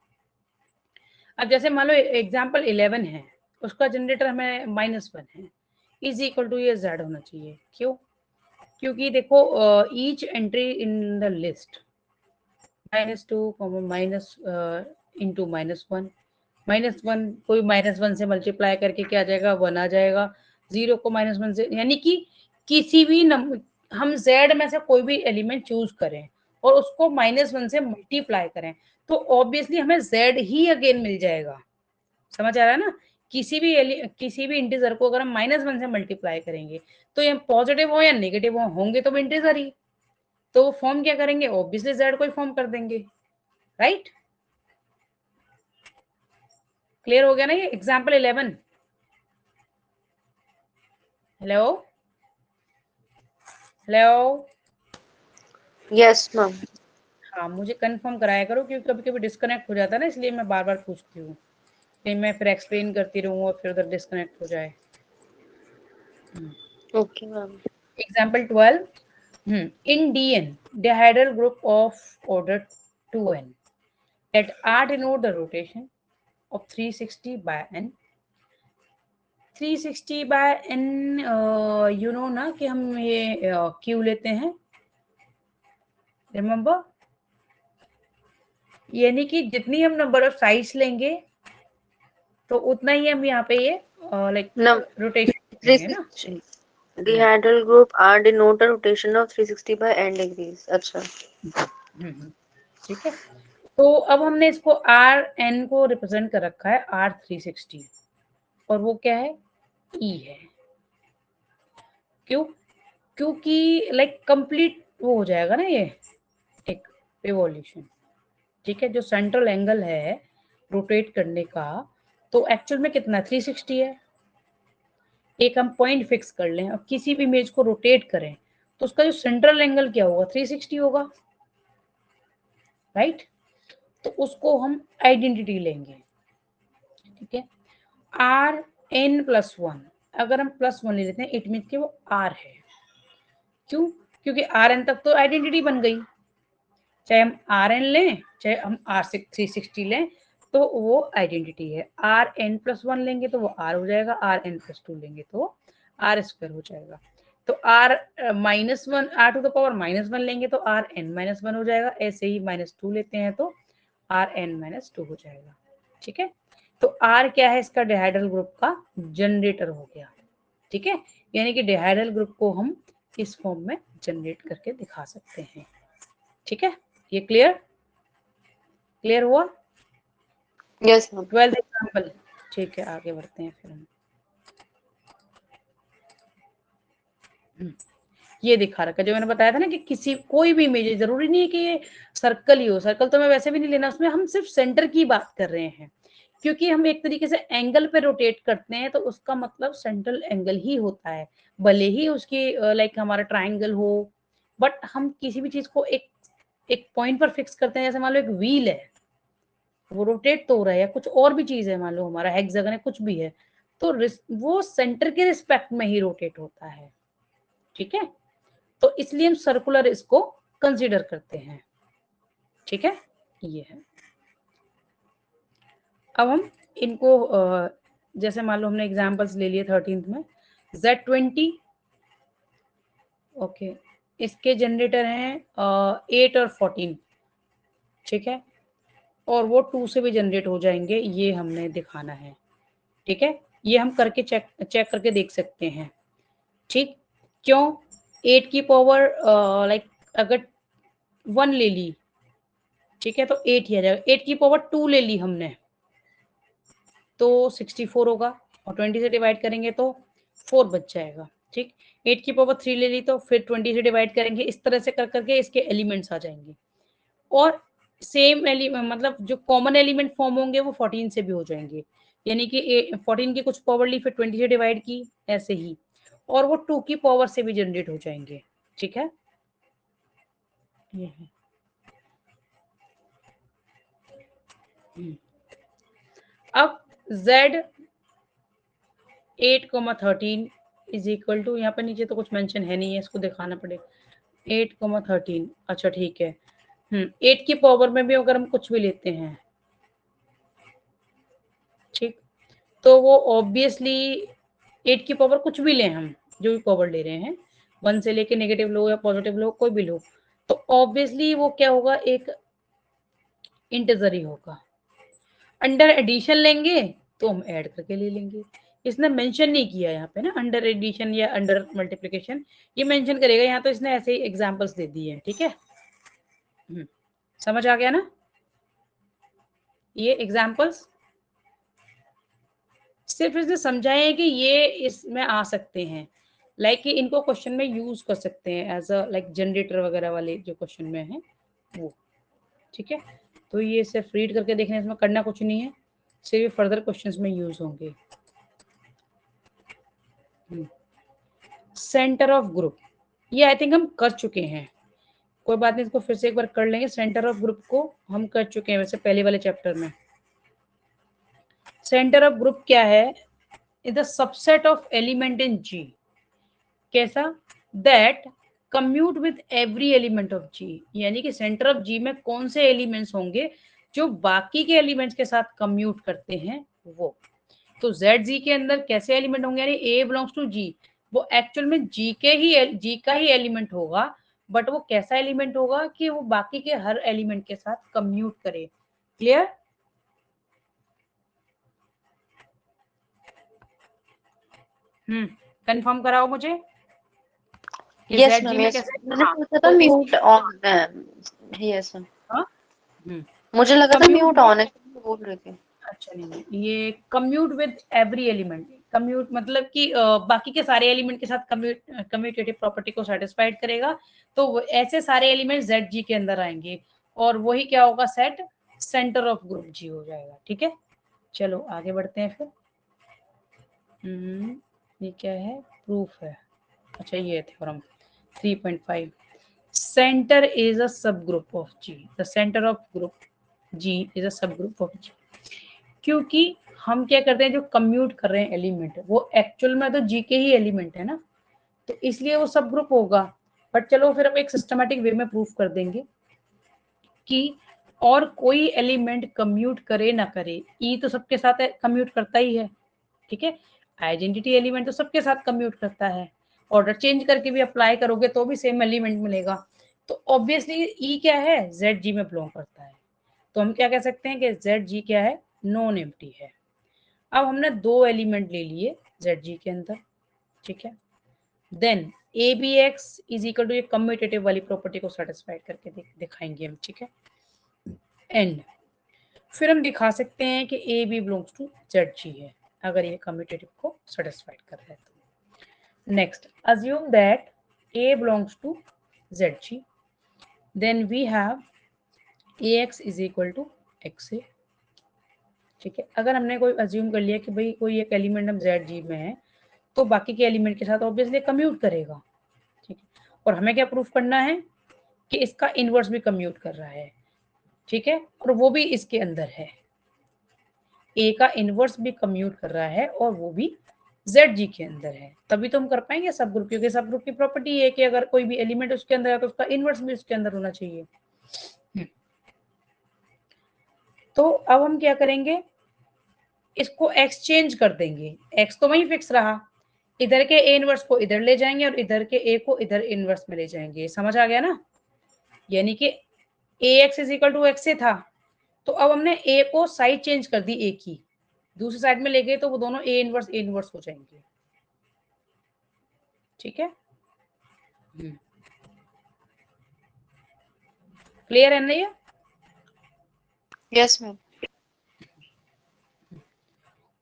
अब जैसे मान लो एग्जाम्पल 11 है, उसका जनरेटर हमें -1 है, इज इक्वल टू ये Z होना चाहिए। क्यों, क्योंकि देखो each entry in the list -2 minus into -1, -1 कोई -1 से मल्टीप्लाई करके क्या आ जाएगा, 1 आ जाएगा। 0 को -1 से, यानी कि किसी भी हम Z में से कोई भी एलिमेंट चूज करें और उसको -1 से मल्टीप्लाई करें, तो ऑब्वियसली हमें Z ही अगेन मिल जाएगा। समझ आ रहा है ना, किसी भी इंटीजर को अगर हम -1 से मल्टीप्लाई करेंगे, तो ये पॉजिटिव हो या नेगेटिव हो, होंगे तो वो इंटीजर ही, तो वो फॉर्म क्या करेंगे, ऑब्वियसली Z को ही फॉर्म कर देंगे, राइट। क्लियर हो गया ना ये example 11। Hello, hello.
Yes ma'am.
हाँ, मुझे कंफर्म कराया करो, क्योंकि कभी कभी डिस्कनेक्ट हो जाता है ना, इसलिए मैं बार बार पूछती हूँ, कहीं मैं फिर एक्सप्लेन करती रहूँ और फिर उधर डिस्कनेक्ट हो जाए।
Okay ma'am.
Example 12, in DN dihedral group of order 2n, let R denote the rotation of 360 by n। 360 by n, you know ना कि हम ये क्यू लेते हैं, रिमेम्बर, यानी कि जितनी हम नंबर ऑफ साइड्स लेंगे तो उतना ही हम यहाँ पे ये लाइक
नम
रोटेशन लेंगे ना।
360 dihedral group R denote a rotation of 360 by n degrees। अच्छा।
ठीक है, तो अब हमने इसको आर एन को रिप्रेजेंट कर रखा है R360, और वो क्या है, ई है। क्यों, क्योंकि लाइक कंप्लीट वो हो जाएगा ना ये एक रिवॉल्यूशन। ठीक है, जो सेंट्रल एंगल है रोटेट करने का, तो एक्चुअल में कितना 360 है। एक हम पॉइंट फिक्स कर लें और किसी भी इमेज को रोटेट करें, तो उसका जो सेंट्रल एंगल क्या होगा, 360 होगा, राइट। तो उसको हम आइडेंटिटी लेंगे। ठीक है, आर एन प्लस 1, अगर हम +1 ले लेते हैं, इट मीन कि वो आर है। क्यों, क्योंकि आर एन तक तो आइडेंटिटी बन गई, चाहे हम आर एन लें चाहे हम R360 लें, तो वो आइडेंटिटी है। आर एन प्लस 1 लेंगे तो वो आर हो जाएगा, आर एन प्लस 2 लेंगे तो आर स्क्वायर हो जाएगा। तो R -1, R to the power -1 लेंगे तो आर एन -1 हो जाएगा। ऐसे ही -2 लेते हैं तो आर एन -2 हो जाएगा। ठीक है, तो आर क्या है, इसका डिहाइड्रल ग्रुप का जनरेटर हो गया। ठीक है, यानी कि डिहाइड्रल ग्रुप को हम इस फॉर्म में जनरेट करके दिखा सकते हैं। ठीक है, ये क्लियर। क्लियर हुआ?
Yes ma'am.
12th example. ठीक है, आगे बढ़ते हैं फिर हम। ये दिखा रखा है जो मैंने बताया था ना कि किसी कोई भी इमेज, जरूरी नहीं है कि ये सर्कल ही हो, सर्कल तो मैं वैसे भी नहीं लेना, उसमें हम सिर्फ सेंटर की बात कर रहे हैं, क्योंकि हम एक तरीके से एंगल पे रोटेट करते हैं तो उसका मतलब सेंट्रल एंगल ही होता है, भले ही उसकी लाइक हमारा ट्राइंगल हो, बट हम किसी भी चीज को एक एक पॉइंट पर फिक्स करते हैं। जैसे मान लो एक व्हील है, वो रोटेट तो हो रहा है, या कुछ और भी चीज है, मान लो हमारा हेक्सागन है, कुछ भी है, तो वो सेंटर के रिस्पेक्ट में ही रोटेट होता है। ठीक है, तो इसलिए हम सर्कुलर इसको कंसीडर करते हैं। ठीक है, ये है। अब हम इनको जैसे मान लो हमने एग्जांपल्स ले लिए 13th में, Z20, ओके, इसके जनरेटर हैं 8 और 14। ठीक है, और वो 2 से भी जनरेट हो जाएंगे, ये हमने दिखाना है। ठीक है, ये हम करके चेक करके देख सकते हैं। ठीक, क्यों? 8 की पावर लाइक अगर 1 ले ली, ठीक है, तो 8 ही आ जाएगा। 8 की पावर 2 ले ली हमने तो 64 होगा, और 20 से डिवाइड करेंगे तो 4 बच जाएगा। ठीक, 8 की पावर 3 ले ली तो फिर 20 से डिवाइड करेंगे, इस तरह से कर करके इसके एलिमेंट्स आ जाएंगे। और सेम एलिमेंट मतलब जो कॉमन एलिमेंट फॉर्म होंगे वो 14 से भी हो जाएंगे, यानी कि 14 की कुछ पावर ली फिर 20 से डिवाइड की, ऐसे ही, और वो 2 की पावर से भी जनरेट हो जाएंगे। ठीक है, ये है। अब Z 8,13 इज इक्वल टू, यहाँ पर नीचे तो कुछ मेंशन है नहीं है, इसको दिखाना पड़ेगा। 8,13, अच्छा ठीक है। 8 की पावर में भी अगर हम कुछ भी लेते हैं, ठीक, तो वो ऑब्वियसली 8 की पावर कुछ भी लें हम, जो भी पावर ले रहे हैं, 1 से लेके नेगेटिव लो या पॉजिटिव लो, कोई भी लो, तो ऑब्वियसली वो क्या होगा, एक इंटीजर ही होगा। अंडर एडिशन लेंगे तो हम ऐड करके ले लेंगे, इसने मेंशन नहीं किया यहाँ पे ना अंडर एडिशन या अंडर मल्टीप्लिकेशन, ये मेंशन करेगा यहाँ, तो इसने ऐसे ही एग्जांपल्स दे दिए हैं। ठीक है, समझ आ गया ना ये एग्जांपल्स? सिर्फ इसने समझाए हैं कि ये इसमें आ सकते हैं, लाइक कि इनको क्वेश्चन में यूज कर सकते हैं एज अ लाइक जनरेटर वगैरह वाले जो क्वेश्चन में है वो। ठीक है, तो ये सिर्फ रीड करके देखने, इसमें करना कुछ नहीं है, सिर्फ फर्दर क्वेश्चंस में यूज होंगे। सेंटर ऑफ ग्रुप, ये आई थिंक हम कर चुके हैं, कोई बात नहीं, इसको फिर से एक बार कर लेंगे। सेंटर ऑफ ग्रुप को हम कर चुके हैं वैसे पहले वाले चैप्टर में। सेंटर ऑफ ग्रुप क्या है? Is the subset of element in g. कैसा? That commute with every element of g, यानी कि सेंटर ऑफ जी में कौन से एलिमेंट्स होंगे जो बाकी के एलिमेंट्स के साथ कम्यूट करते हैं वो। तो जेड जी के अंदर कैसे एलिमेंट होंगे, यानी ए बिलोंग्स टू जी, वो एक्चुअल में जी का ही एलिमेंट होगा, बट वो कैसा एलिमेंट होगा कि वो बाकी के हर एलिमेंट के साथ कम्यूट करे। क्लियर? कंफर्म कराओ मुझे कि
यस
जेड जी
मैम,
में
यस
कैसे।
मैंने
हाँ,
सोचा था
तो इस
म्यूट ऑन है। यस मैम,
हाँ, हम्म
मुझे लगा था
कम्यूट
म्यूट
विद,
ऑन है, बोल रही थी।
अच्छा नहीं नहीं, ये commute with every element, commute मतलब कि बाकी के सारे एलिमेंट के साथ कम्यूटेटिव प्रॉपर्टी को सेटिस्फाइड करेगा, तो ऐसे सारे एलिमेंट जेड जी के अंदर आएंगे, और वही क्या होगा, सेट सेंटर ऑफ ग्रुप जी हो जाएगा। ठीक है, चलो आगे बढ़ते हैं फिर। ये क्या है, प्रूफ है, अच्छा ये theorem 3.5, center is a subgroup of G, the center of group G is a subgroup of G। क्योंकि हम क्या करते हैं, जो कम्यूट कर रहे हैं एलिमेंट वो एक्चुअल में तो जी के ही एलिमेंट है ना, तो इसलिए वो सब ग्रुप होगा। बट चलो फिर हम एक सिस्टमेटिक वे में प्रूफ कर देंगे कि और कोई एलिमेंट कम्यूट करे ना करे, ई तो सबके साथ कम्यूट करता ही है। ठीक है, आइडेंटिटी एलिमेंट तो सबके साथ कम्यूट करता है, ऑर्डर चेंज करके भी अप्लाई करोगे तो भी सेम एलिमेंट मिलेगा, तो ऑब्वियसली ई क्या है, जेड जी में बिलोंग करता है, तो हम क्या कह सकते हैं कि जेड जी क्या है, नॉन एम्प्टी है। अब हमने दो एलिमेंट ले लिए जेड जी के अंदर, ठीक है, then A B X is equal to ये कम्यूटेटिव वाली प्रॉपर्टी को सेटिस्फाइड करके दिखाएंगे हम। ठीक है, एंड फिर हम दिखा सकते हैं कि a B belongs to z g है, अगर ये कम्यूटेटिव को सेटिस्फाइड कर रहा है तो। Next, assume that a belongs to z g, then we have a x is equal to x a. ठीक है, अगर हमने कोई अज्यूम कर लिया कि भाई कोई एक एलिमेंट हम जेड जी में है, तो बाकी के एलिमेंट के साथ ऑब्वियसली कम्यूट करेगा। ठीक है, और हमें क्या प्रूफ करना है कि इसका इनवर्स भी कम्यूट कर रहा है। ठीक है, और वो भी इसके अंदर है, ए का इनवर्स भी कम्यूट कर रहा है और वो भी जेड जी के अंदर है, तभी तो हम कर पाएंगे सब ग्रुप, क्योंकि सब ग्रुप की प्रॉपर्टी है कि अगर कोई भी एलिमेंट उसके अंदर है तो उसका इनवर्स भी उसके अंदर होना चाहिए। तो अब हम क्या करेंगे, इसको एक्सचेंज कर देंगे, एक्स तो वहीं फिक्स रहा, इधर के ए इनवर्स को इधर ले जाएंगे और इधर के ए को इधर इनवर्स में ले जाएंगे। समझ आ गया ना, यानी कि a x is equal to x से था, तो अब हमने ए को साइड चेंज कर दी, ए की दूसरी साइड में ले गए तो वो दोनों ए इनवर्स हो जाएंगे। ठीक है, क्लियर है ना ये?
Yes ma'am.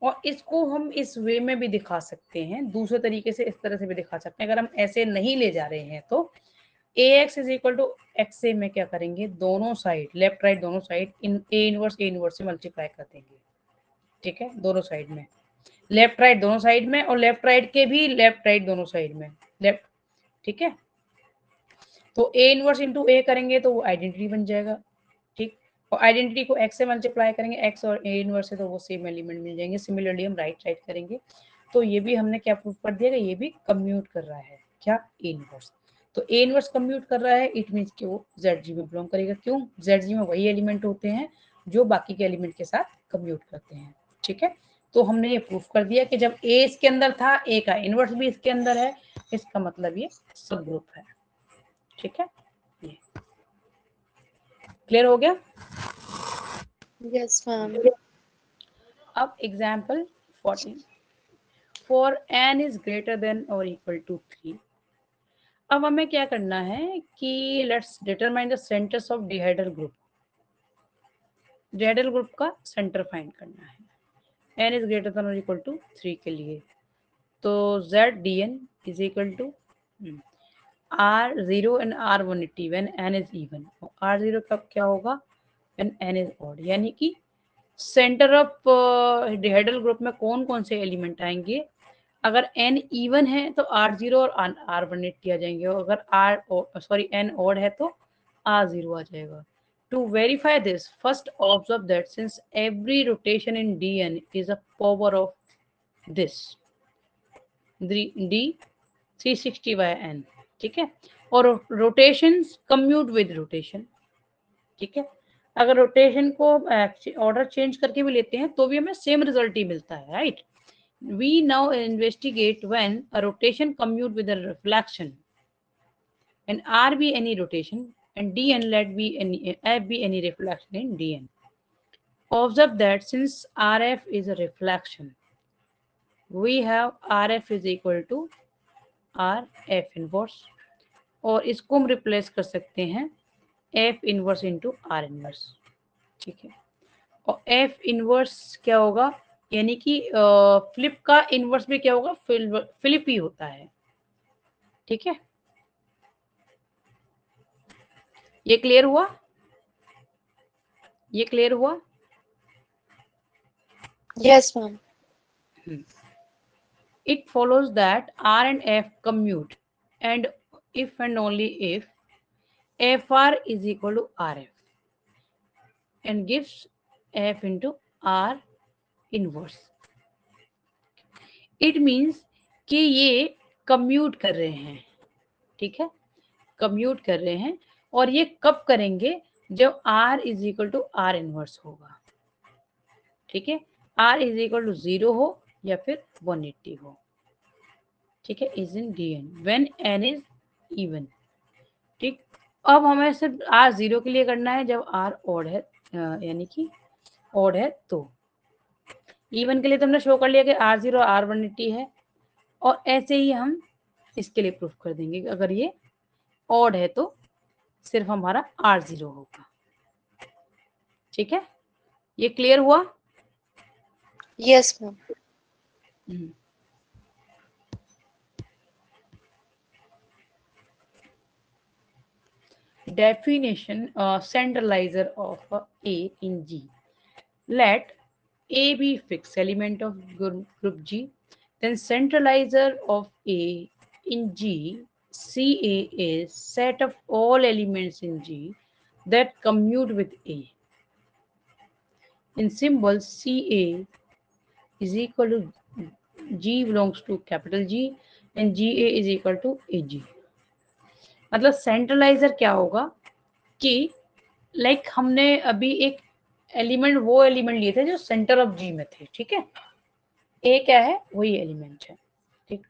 और इसको हम इस वे में भी दिखा सकते हैं, दूसरे तरीके से इस तरह से भी दिखा सकते हैं। अगर हम ऐसे नहीं ले जा रहे हैं तो a x is equal to x से में क्या करेंगे, दोनों साइड लेफ्ट राइट दोनों साइड इन ए इनवर्स से मल्टीप्लाई कर देंगे। ठीक है, दोनों साइड में लेफ्ट राइट दोनों साइड में, और लेफ्ट राइट के भी लेफ्ट राइट दोनों साइड में लेफ्ट। ठीक है, तो ए इनवर्स इंटू ए करेंगे तो वो आइडेंटिटी बन जाएगा। ठीक, और आइडेंटिटी को एक्स से मल्टीप्लाई करेंगे, एक्स और ए इनवर्स है तो वो सेम एलिमेंट मिल जाएंगे। सिमिलरली हम राइट साइड करेंगे तो ये भी हमने क्या प्रूव कर दिया कि ये भी कम्यूट कर रहा है, क्या, ए इनवर्स। तो ए इनवर्स कम्यूट कर रहा है, इट मीन्स कि वो जेड जी में बिलोंग करेगा। क्यों, जेड जी में वही एलिमेंट होते हैं जो बाकी के एलिमेंट के साथ कम्यूट करते हैं। ठीक है, तो हमने ये प्रूफ कर दिया कि जब ए इसके अंदर था, ए का इनवर्स भी इसके अंदर है, इसका मतलब ये सब ग्रुप है। ठीक है, ये क्लियर हो गया?
Yes ma'am.
अब example 14, for n is greater than और इक्वल टू 3। अब हमें क्या करना है कि let's determine the centres of dihedral group. Dihedral group का सेंटर फाइंड करना है, n इज ग्रेटर देन और इक्वल टू 3 के लिए। तो z dn is equal to r0 and r180 when n is even. r0 कब क्या होगा, व्हेन n इज ऑड, यानी कि सेंटर ऑफ डिहाइड्रल ग्रुप में कौन कौन से एलिमेंट आएंगे। अगर n इवन है तो r0 और r180 आ जाएंगे, और अगर n odd है तो r0 आ जाएगा। To verify this, first observe that since every rotation in dn is a power of this d 360 by n। ठीक है, और रोटेशन कम्यूट विद रोटेशन। ठीक है, अगर रोटेशन को ऑर्डर चेंज करके भी लेते हैं तो भी हमें सेम रिजल्ट ही मिलता है, right. We now investigate when a rotation commute with a reflection and R be any rotation and Dn let be any F be any reflection in Dn. Observe that since RF is a reflection, we have RF is equal to RF inverse, और इसको हम replace कर सकते हैं F inverse into R inverse. ठीक है, और F inverse क्या होगा, यानी कि फ्लिप का इनवर्स भी क्या होगा, फ्लिप ही होता है। ठीक है, ये क्लियर हुआ, ये क्लियर हुआ?
Yes ma'am.
It follows that R and F commute, and if and only if FR is equal to RF and gives F into R inverse. It means कि ये कम्यूट कर रहे हैं। ठीक है, कम्यूट कर रहे हैं, और ये कब करेंगे, जब R is equal to R inverse होगा। ठीक है, R इज इक्वल टू 0 हो या फिर 180 हो। ठीक है, is in Dn when n is even. ठीक, अब हमें सिर्फ R0 के लिए करना है जब R ऑड है, यानी कि ऑड है तो। इवन के लिए तो हमने शो कर लिया कि R0 R180 है, और ऐसे ही हम इसके लिए प्रूफ कर देंगे कि अगर ये ऑड है तो सिर्फ हमारा R0 होगा। ठीक है, ये क्लियर हुआ?
Yes ma'am.
Definition centralizer of A in G. Let A be fixed element of group G, then centralizer of A in G, CA is set of all elements in G that commute with A. In symbol, CA is equal to G belongs to capital G and GA is equal to AG. मतलब सेंट्रलाइजर क्या होगा कि like हमने अभी एक element, वो element लिए थे जो सेंटर ऑफ जी में थे, ठीक है, ए क्या है, वही एलिमेंट है, ठीक।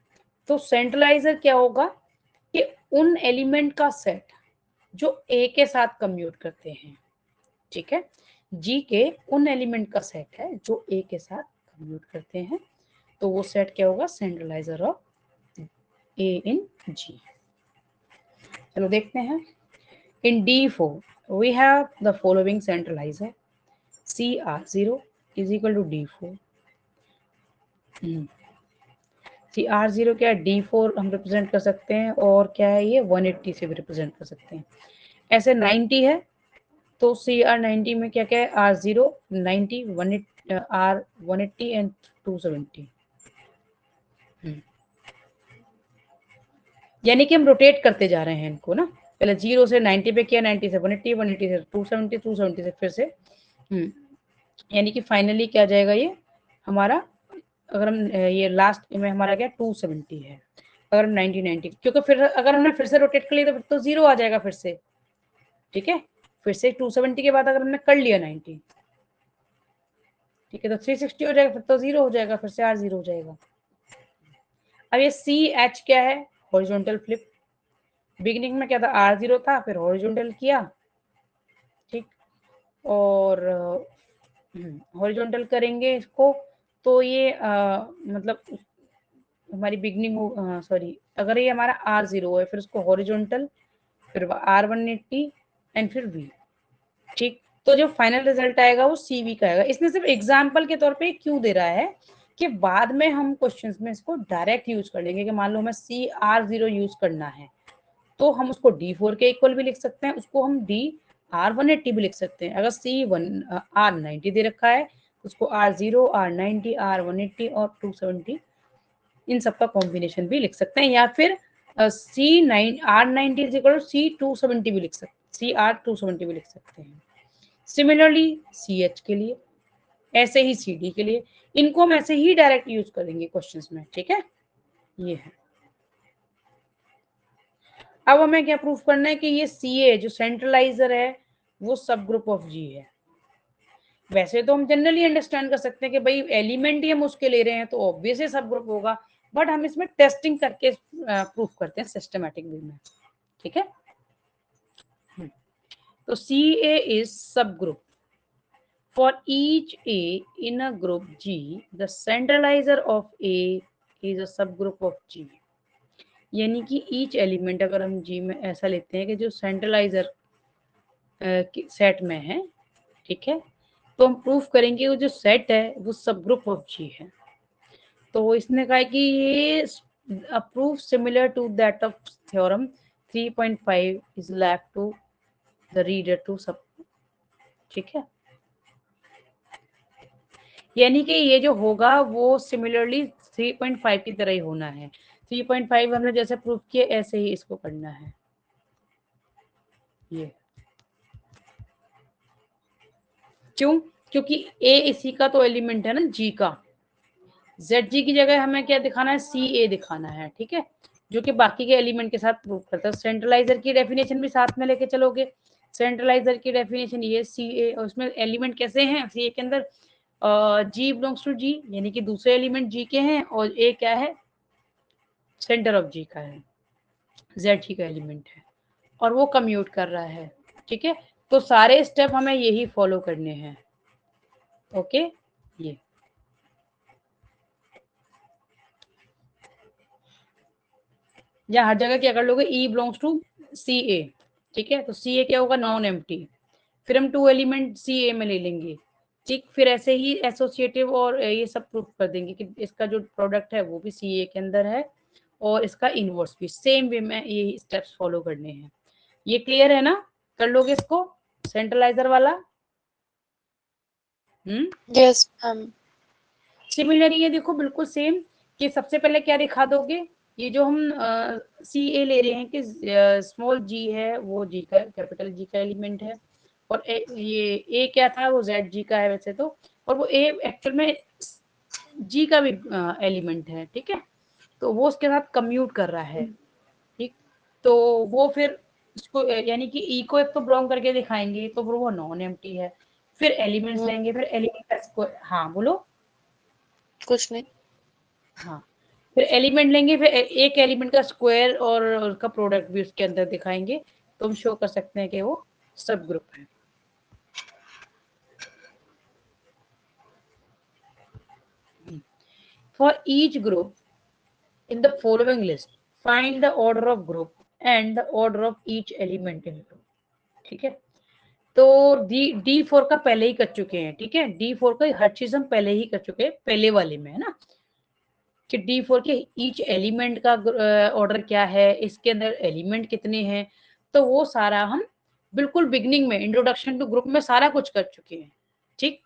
तो सेंट्रलाइजर क्या होगा कि उन एलिमेंट का सेट जो ए के साथ कम्यूट करते हैं, ठीक है, जी के उन एलिमेंट का सेट है जो ए के साथ कम्यूट करते हैं, तो वो सेट क्या होगा, सेंट्रलाइजर ऑफ ए इन जी। चलो देखते हैं। In D4, we have the following centralizer. CR0 is equal to D4. CR0 क्या है, D4 हम रिप्रेजेंट कर सकते हैं, और क्या है ये 180 से भी रिप्रेजेंट कर सकते हैं। ऐसे 90 है तो CR90 में क्या क्या है, R0 90 R180 एंड 270। यानी कि हम रोटेट करते जा रहे हैं इनको ना, पहले 0 से 90 पे किया, 90 से 180, 180 से 270, 270 से फिर से यानी कि फाइनली क्या जाएगा ये हमारा, अगर हम ये लास्ट में हमारा क्या 270 है, अगर हम 90 90, क्योंकि फिर अगर हमने फिर से रोटेट कर लिया तो फिर तो 0 आ जाएगा फिर से, ठीक है, फिर से 270 के बाद अगर हमने कर लिया 90, ठीक है, तो 360 हो जाएगा, फिर तो 0 हो जाएगा, फिर से R0 हो जाएगा। अब ये CH क्या है, हॉरिजॉन्टल फ्लिप, बिगिनिंग में क्या था, R0 था, फिर हॉरिजॉन्टल किया, ठीक, और हॉरिजॉन्टल करेंगे इसको तो ये मतलब हमारी बिगनिंग, सॉरी, अगर ये हमारा R0 है फिर उसको हॉरिजॉन्टल, फिर R180 एंड फिर V, ठीक, तो जो फाइनल रिजल्ट आएगा वो CV का आएगा। इसने सिर्फ एग्जाम्पल के तौर पे क्यों दे रहा है कि बाद में हम क्वेश्चंस में इसको डायरेक्ट यूज कर लेंगे, कि मान लो हमें CR0 यूज करना है तो हम उसको D4 के इक्वल भी लिख सकते हैं, उसको हम R180 भी लिख सकते हैं। अगर R90 दे रखा है उसको R0 R90 R180 और 270 इन सबका कॉम्बिनेशन भी लिख सकते हैं, या फिर R90 C270 भी लिख सकते, CR270 भी लिख सकते हैं। सिमिलरली CH के लिए, ऐसे ही CD के लिए, इनको हम ऐसे ही डायरेक्ट यूज करेंगे क्वेश्चंस में, ठीक है, ये है। अब हमें क्या प्रूफ करना है कि ये CA जो सेंट्रलाइजर है वो सब ग्रुप ऑफ G है। वैसे तो हम जनरली अंडरस्टैंड कर सकते हैं कि भाई एलिमेंट ही हम उसके ले रहे हैं तो ऑब्वियसली सब ग्रुप होगा, बट हम इसमें टेस्टिंग करके प्रूफ करते हैं सिस्टमैटिक वे में, ठीक है। तो CA इज सब group for each A in a group G, the centralizer of A is a subgroup of G। यानी कि ईच एलिमेंट अगर हम G में ऐसा लेते हैं कि जो सेंट्रलाइजर सेट में है, ठीक है, तो हम प्रूफ करेंगे वो जो सेट है वो सब ग्रुप ऑफ G है। तो इसने कहा कि ये proof similar to that of theorem 3.5 is left to the reader to सब, ठीक है, यानी कि ये जो होगा वो सिमिलरली 3.5 की तरह ही होना है। 3.5 हमने जैसे प्रूफ किया ऐसे ही इसको करना है। ये क्यों, क्योंकि A इसी का तो एलिमेंट है ना G का, ZG की जगह हमें क्या दिखाना है, CA दिखाना है, ठीक है, जो कि बाकी के एलिमेंट के साथ प्रूफ करता है। सेंट्रलाइजर की डेफिनेशन भी साथ में लेके चलोगे, सेंट्रलाइजर की डेफिनेशन ये CA, और उसमें एलिमेंट कैसे हैं CA के अंदर, G बिलोंग्स टू G, यानी कि दूसरे एलिमेंट G के हैं, और A क्या है, सेंटर ऑफ G का है, ZG का एलिमेंट है, और वो कम्यूट कर रहा है, ठीक है। तो सारे स्टेप हमें यही फॉलो करने हैं, ओके। ये या हर जगह क्या कर लोगे, E बिलोंग्स टू CA, ठीक है, तो CA क्या होगा, नॉन एम्प्टी, फिर हम 2 एलिमेंट CA में ले लेंगे, ठीक, फिर ऐसे ही एसोसिएटिव और ये सब प्रूफ कर देंगे कि इसका जो प्रोडक्ट है वो भी सीए के अंदर है और इसका इनवर्स भी सेम वे में ये स्टेप्स फॉलो करने हैं। ये क्लियर है ना? कर लोगे इसको सेंट्रलाइजर वाला?
Yes ma'am.
सिमिलर ये देखो बिल्कुल सेम कि सबसे पहले क्या दिखा दोगे, ये जो हम सी ए ले रहे हैं कि स्मॉल जी है वो जी का कैपिटल जी का एलिमेंट है और ये ए क्या था वो जेड जी का है वैसे तो, और वो ए एक्चुअल में जी का भी एलिमेंट है, ठीक है, तो वो उसके साथ कम्यूट कर रहा है, ठीक, तो वो फिर उसको यानी कि ई को एक तो बिलोंग करके दिखाएंगे तो फिर वो नॉन एम्प्टी है, फिर एलिमेंट्स लेंगे, फिर एलिमेंट को, हाँ बोलो।
कुछ नहीं।
हाँ, फिर एलिमेंट लेंगे, फिर एक एलिमेंट का स्क्वायर और उसका प्रोडक्ट भी उसके अंदर दिखाएंगे, तो हम शो कर सकते हैं कि वो सब ग्रुप है। For each group in the following list, find the order of group and the order of each element in group, ठीक है, तो D4 का पहले ही कर चुके हैं, ठीक है, D4 का हर चीज हम पहले ही कर चुके हैं पहले वाले में, है ना, कि D4 के ईच एलिमेंट का ऑर्डर क्या है, इसके अंदर एलिमेंट कितने हैं, तो वो सारा हम बिल्कुल बिगनिंग में इंट्रोडक्शन टू ग्रुप में सारा कुछ कर चुके हैं, ठीक।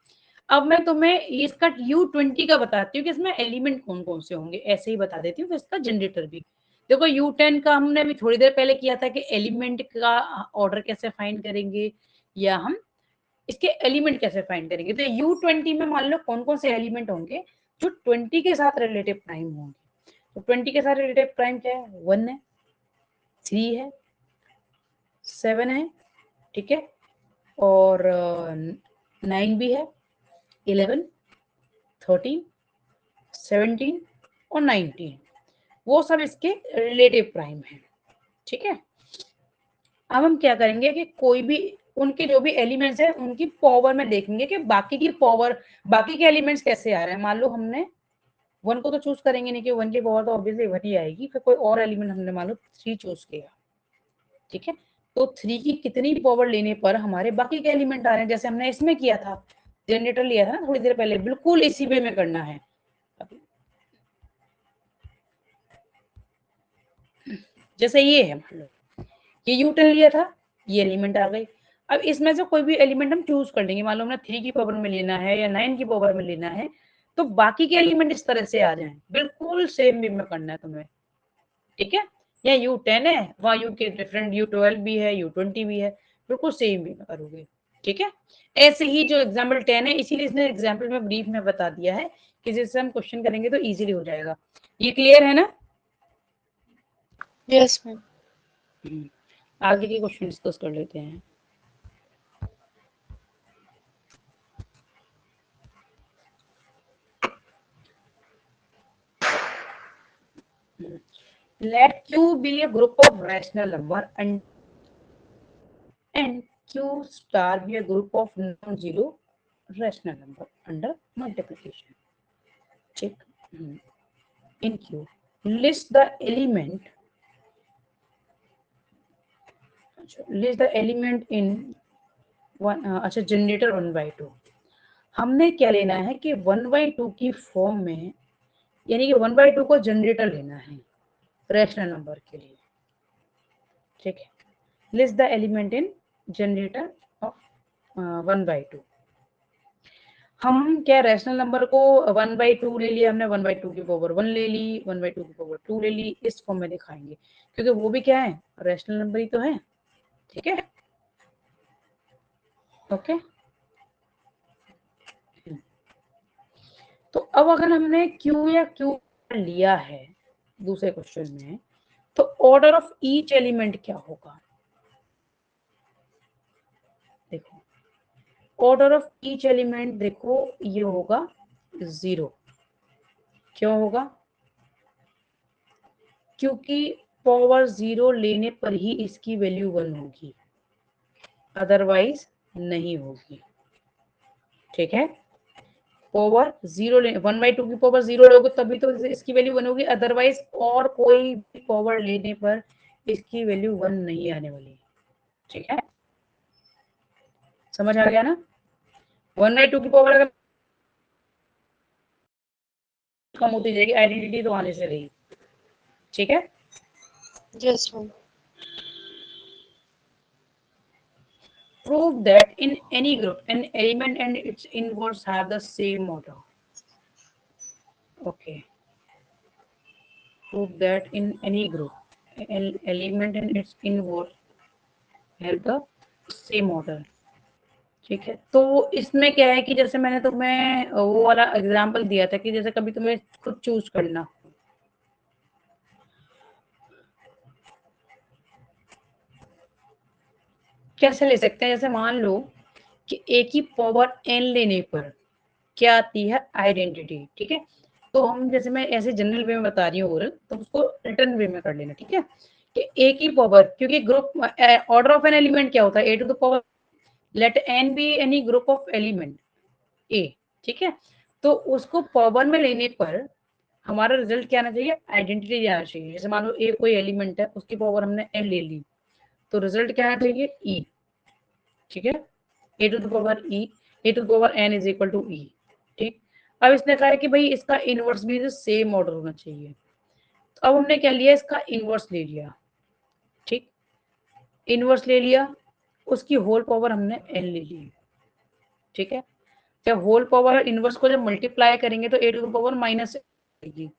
अब मैं तुम्हें इसका U20 का बताती हूँ कि इसमें एलिमेंट कौन कौन से होंगे, ऐसे ही बता देती हूँ कि इसका जनरेटर भी। देखो U10 का हमने अभी थोड़ी देर पहले किया था कि एलिमेंट का ऑर्डर कैसे फाइंड करेंगे या हम इसके एलिमेंट कैसे फाइंड करेंगे, तो U20 में मान लो कौन कौन से एलिमेंट होंगे जो 20 के साथ रिलेटिव प्राइम होंगे, तो 20 के साथ रिलेटिव प्राइम क्या है, 1 है, 3 है, 7 है, ठीक है, और 9 भी है, 11, 13, 17 और 19, वो सब इसके रिलेटिव प्राइम है, ठीक है। अब हम क्या करेंगे कि कोई भी उनके जो भी एलिमेंट्स है उनकी पावर में देखेंगे कि बाकी की पावर, बाकी के एलिमेंट्स कैसे आ रहे हैं, मान लो हमने 1 को तो चूज करेंगे नहीं कि 1 की पावर तो ऑब्वियसली 1 ही आएगी, फिर कोई और एलिमेंट हमने मान लो 3 चूज किया, ठीक है, तो 3 की कितनी पावर लेने पर हमारे बाकी के एलिमेंट आ रहे हैं, जैसे हमने इसमें किया था, जनरेटर लिया था ना थोड़ी देर पहले, बिल्कुल इसी वे में करना है। जैसे ये है, मान लो ये U10 लिया था, ये एलिमेंट आ गई, अब इसमें से कोई भी एलिमेंट हम चूज कर लेंगे, मान लो हमने 3 की पावर में लेना है या 9 की पावर में लेना है, तो बाकी के एलिमेंट इस तरह से आ जाएं, बिल्कुल सेम वे में करना है तुम्हें, ठीक है, या U10 है वहां U के डिफरेंट U12 भी है, U20 भी है, बिल्कुल सेम वे में करोगे, ठीक है। ऐसे ही जो एग्जाम्पल 10 है, इसीलिए इसने एग्जाम्पल में ब्रीफ में बता दिया है कि जिससे हम क्वेश्चन करेंगे तो इजीली हो जाएगा। ये क्लियर है ना?
Yes ma'am.
आगे के क्वेश्चन डिस्कस कर लेते हैं। Let Q be a group of rational number and Q star be a group of non-zero rational number under multiplication. Check. In Q, list the element. List the element in one. अच्छा, generator 1/2 हमने क्या लेना है कि 1/2 की form में, यानी कि 1/2 को जनरेटर लेना है रैशनल नंबर के लिए, ठीक है। List the element in generator off 1/2, हम क्या रैशनल नंबर को 1/2 ले लिया हमने, 1/2 की पावर 1 ले ली, 1/2 की पावर 2 ले ली, इस फॉर्म में दिखाएंगे क्योंकि वो भी क्या है, रैशनल नंबर ही तो है, ठीक है, ओके। तो अब अगर हमने Q या Q लिया है दूसरे क्वेश्चन में, तो ऑर्डर ऑफ ईच एलिमेंट क्या होगा, देखो ऑर्डर ऑफ ईच एलिमेंट देखो ये होगा 0, क्यों होगा, क्योंकि पावर 0 लेने पर ही इसकी वैल्यू 1 होगी, अदरवाइज नहीं होगी, ठीक है। पावर 0 ले 1/2 की पावर 0 लोगे तभी तो इसकी वैल्यू 1 होगी, अदरवाइज और कोई भी पावर लेने पर इसकी वैल्यू 1 नहीं आने वाली, ठीक है, समझ आ गया ना। 1/2 की पावर अगर कम होती जाएगी, आइडेंटिटी तो आने से रही। ठीक है,
yes ma'am.
prove that in any group an element and its inverse have the same order. Okay, prove that in any group an element and its inverse have the same order. ठीक है, तो इसमें क्या है कि जैसे मैंने तुम्हें वो वाला एग्जांपल दिया था कि जैसे कभी तुम्हें खुद चूज करना, कैसे ले सकते हैं, जैसे मान लो कि ए की पावर एन लेने पर क्या आती है, आइडेंटिटी। ठीक है, तो हम जैसे मैं ऐसे जनरल वे में बता रही हूँ ओरल, तो उसको रिटर्न वे में कर लेना। ठीक है, कि ए की पावर, क्योंकि group order of an element क्या होता है, a to the power, let n be any group of element a. ठीक है, तो उसको पावर में लेने पर हमारा रिजल्ट क्या आना चाहिए, आइडेंटिटी आना चाहिए। जैसे मान लो ए कोई एलिमेंट है, उसकी पावर हमने एन ले ली, तो रिजल्ट क्या आना चाहिए, ई। ठीक है, a to the power e, a to the power n is equal to e. ठीक, अब इसने कहा है कि भाई इसका इनवर्स भी सेम ऑर्डर होना चाहिए, तो अब हमने क्या लिया, इसका इनवर्स ले लिया। ठीक, इनवर्स ले लिया, उसकी होल पावर हमने एन ले ली। ठीक है, जब होल पावर इनवर्स को जब मल्टीप्लाई करेंगे तो A to the power minus आएगी,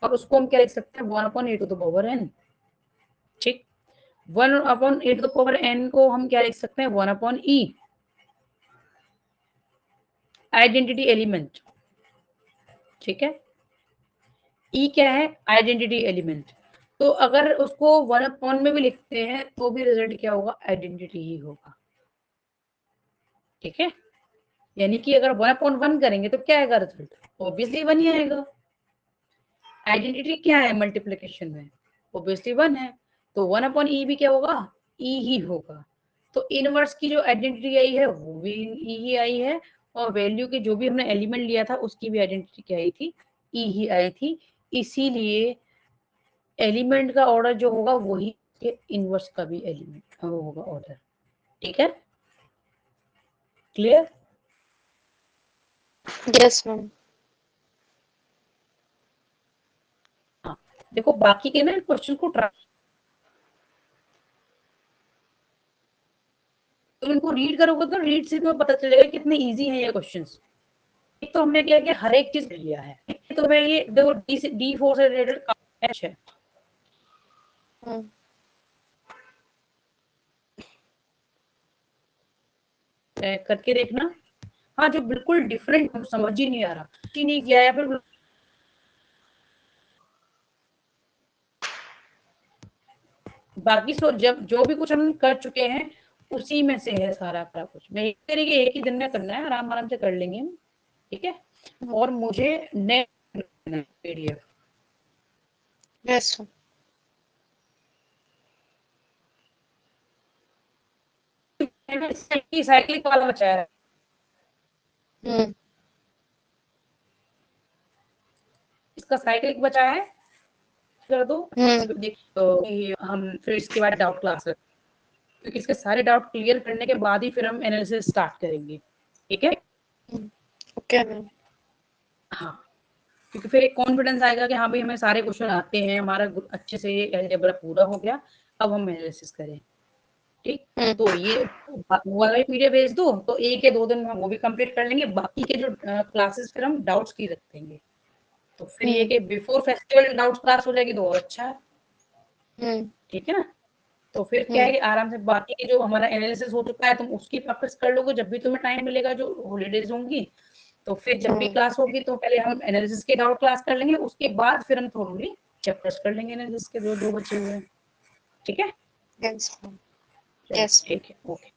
और उसको हम क्या लिख सकते हैं, 1 upon A to the power N. ठीक, 1 upon A to the power N को हम क्या लिख सकते हैं, 1 अपॉन ई, आइडेंटिटी एलिमेंट। ठीक है, ई क्या है, आइडेंटिटी एलिमेंट। तो अगर उसको 1 अपॉन में भी लिखते हैं तो भी रिजल्ट क्या होगा, आइडेंटिटी ही होगा। ठीक है, यानी कि अगर 1 अपॉन 1 करेंगे तो क्या आएगा रिजल्ट, ऑब्वियसली 1 ही आएगा। आइडेंटिटी क्या है मल्टीप्लिकेशन में, ऑब्वियसली 1 है, तो 1 अपॉन ई भी क्या होगा, ई ही होगा। तो इनवर्स की जो आइडेंटिटी आई है वो भी ई ही आई है, और वैल्यू के जो भी हमने एलिमेंट लिया था उसकी भी आइडेंटिटी क्या आई थी, ई ही आई थी। इसीलिए एलिमेंट का ऑर्डर जो होगा वही इनवर्स का भी एलिमेंट वो होगा ऑर्डर। ठीक है, क्लियर।
Yes ma'am.
हाँ, देखो बाकी के ना क्वेश्चन को ट्राई, तो इनको रीड करोगे तो रीड से तुम्हें पता चलेगा कितने इजी हैं ये क्वेश्चंस। एक तो हमने क्या किया, हर एक चीज लिया है, तो मैं ये देखो D4 से रिलेटेड एच है, करके देखना। हाँ, जो बिल्कुल डिफरेंट समझ ही नहीं आ रहा, नहीं किया या फिर बाकी सो जब जो भी कुछ हम कर चुके हैं उसी में से है सारा का कुछ। मैं एक तरीके एक ही दिन में करना है, आराम आराम से कर लेंगे हम। ठीक है, और मुझे नेक्स्ट पीडीएफ।
यस
साइक्लिक वाला बचा है,
मैम।
इसका साइक्लिक बचा है, कर दो। तो हम फिर इसके बाद डाउट क्लास रखेंगे, क्योंकि इसके सारे डाउट क्लियर करने के बाद ही फिर हम एनालिसिस स्टार्ट करेंगे। ठीक है,
ओके मैम।
हाँ, क्योंकि फिर एक कॉन्फिडेंस आएगा कि हाँ भाई हमें सारे क्वेश्चन आते हैं, हमारा अच्छे से अलजेब्रा पूरा हो गया, अब हम एनालिसिस करें। ठीक, तो ये वाला पीडीएफ भेज दो, तो एक या 2 दिन में वो भी कंप्लीट कर लेंगे, बाकी के जो क्लासेस फिर हम डाउट्स की रखेंगे। तो फिर ये कि बिफोर फेस्टिवल डाउट्स क्लास हो जाएगी तो और अच्छा है। ठीक है ना, तो फिर क्या है कि आराम से बाकी के जो हमारा एनालिसिस हो चुका है तुम उसकी प्रैक्टिस कर लोगे, जब भी तुम्हें टाइम मिलेगा, जो हॉलीडेज होंगी, तो फिर जब भी क्लास होगी तो पहले हम एनालिसिस के डाउट क्लास कर लेंगे, उसके बाद फिर हम थोड़ी चैप्टर्स कर लेंगे एनालिसिस के, जो बचे हुए हैं। ठीक है,
यस
चलो
यस।
ठीक है, ओके।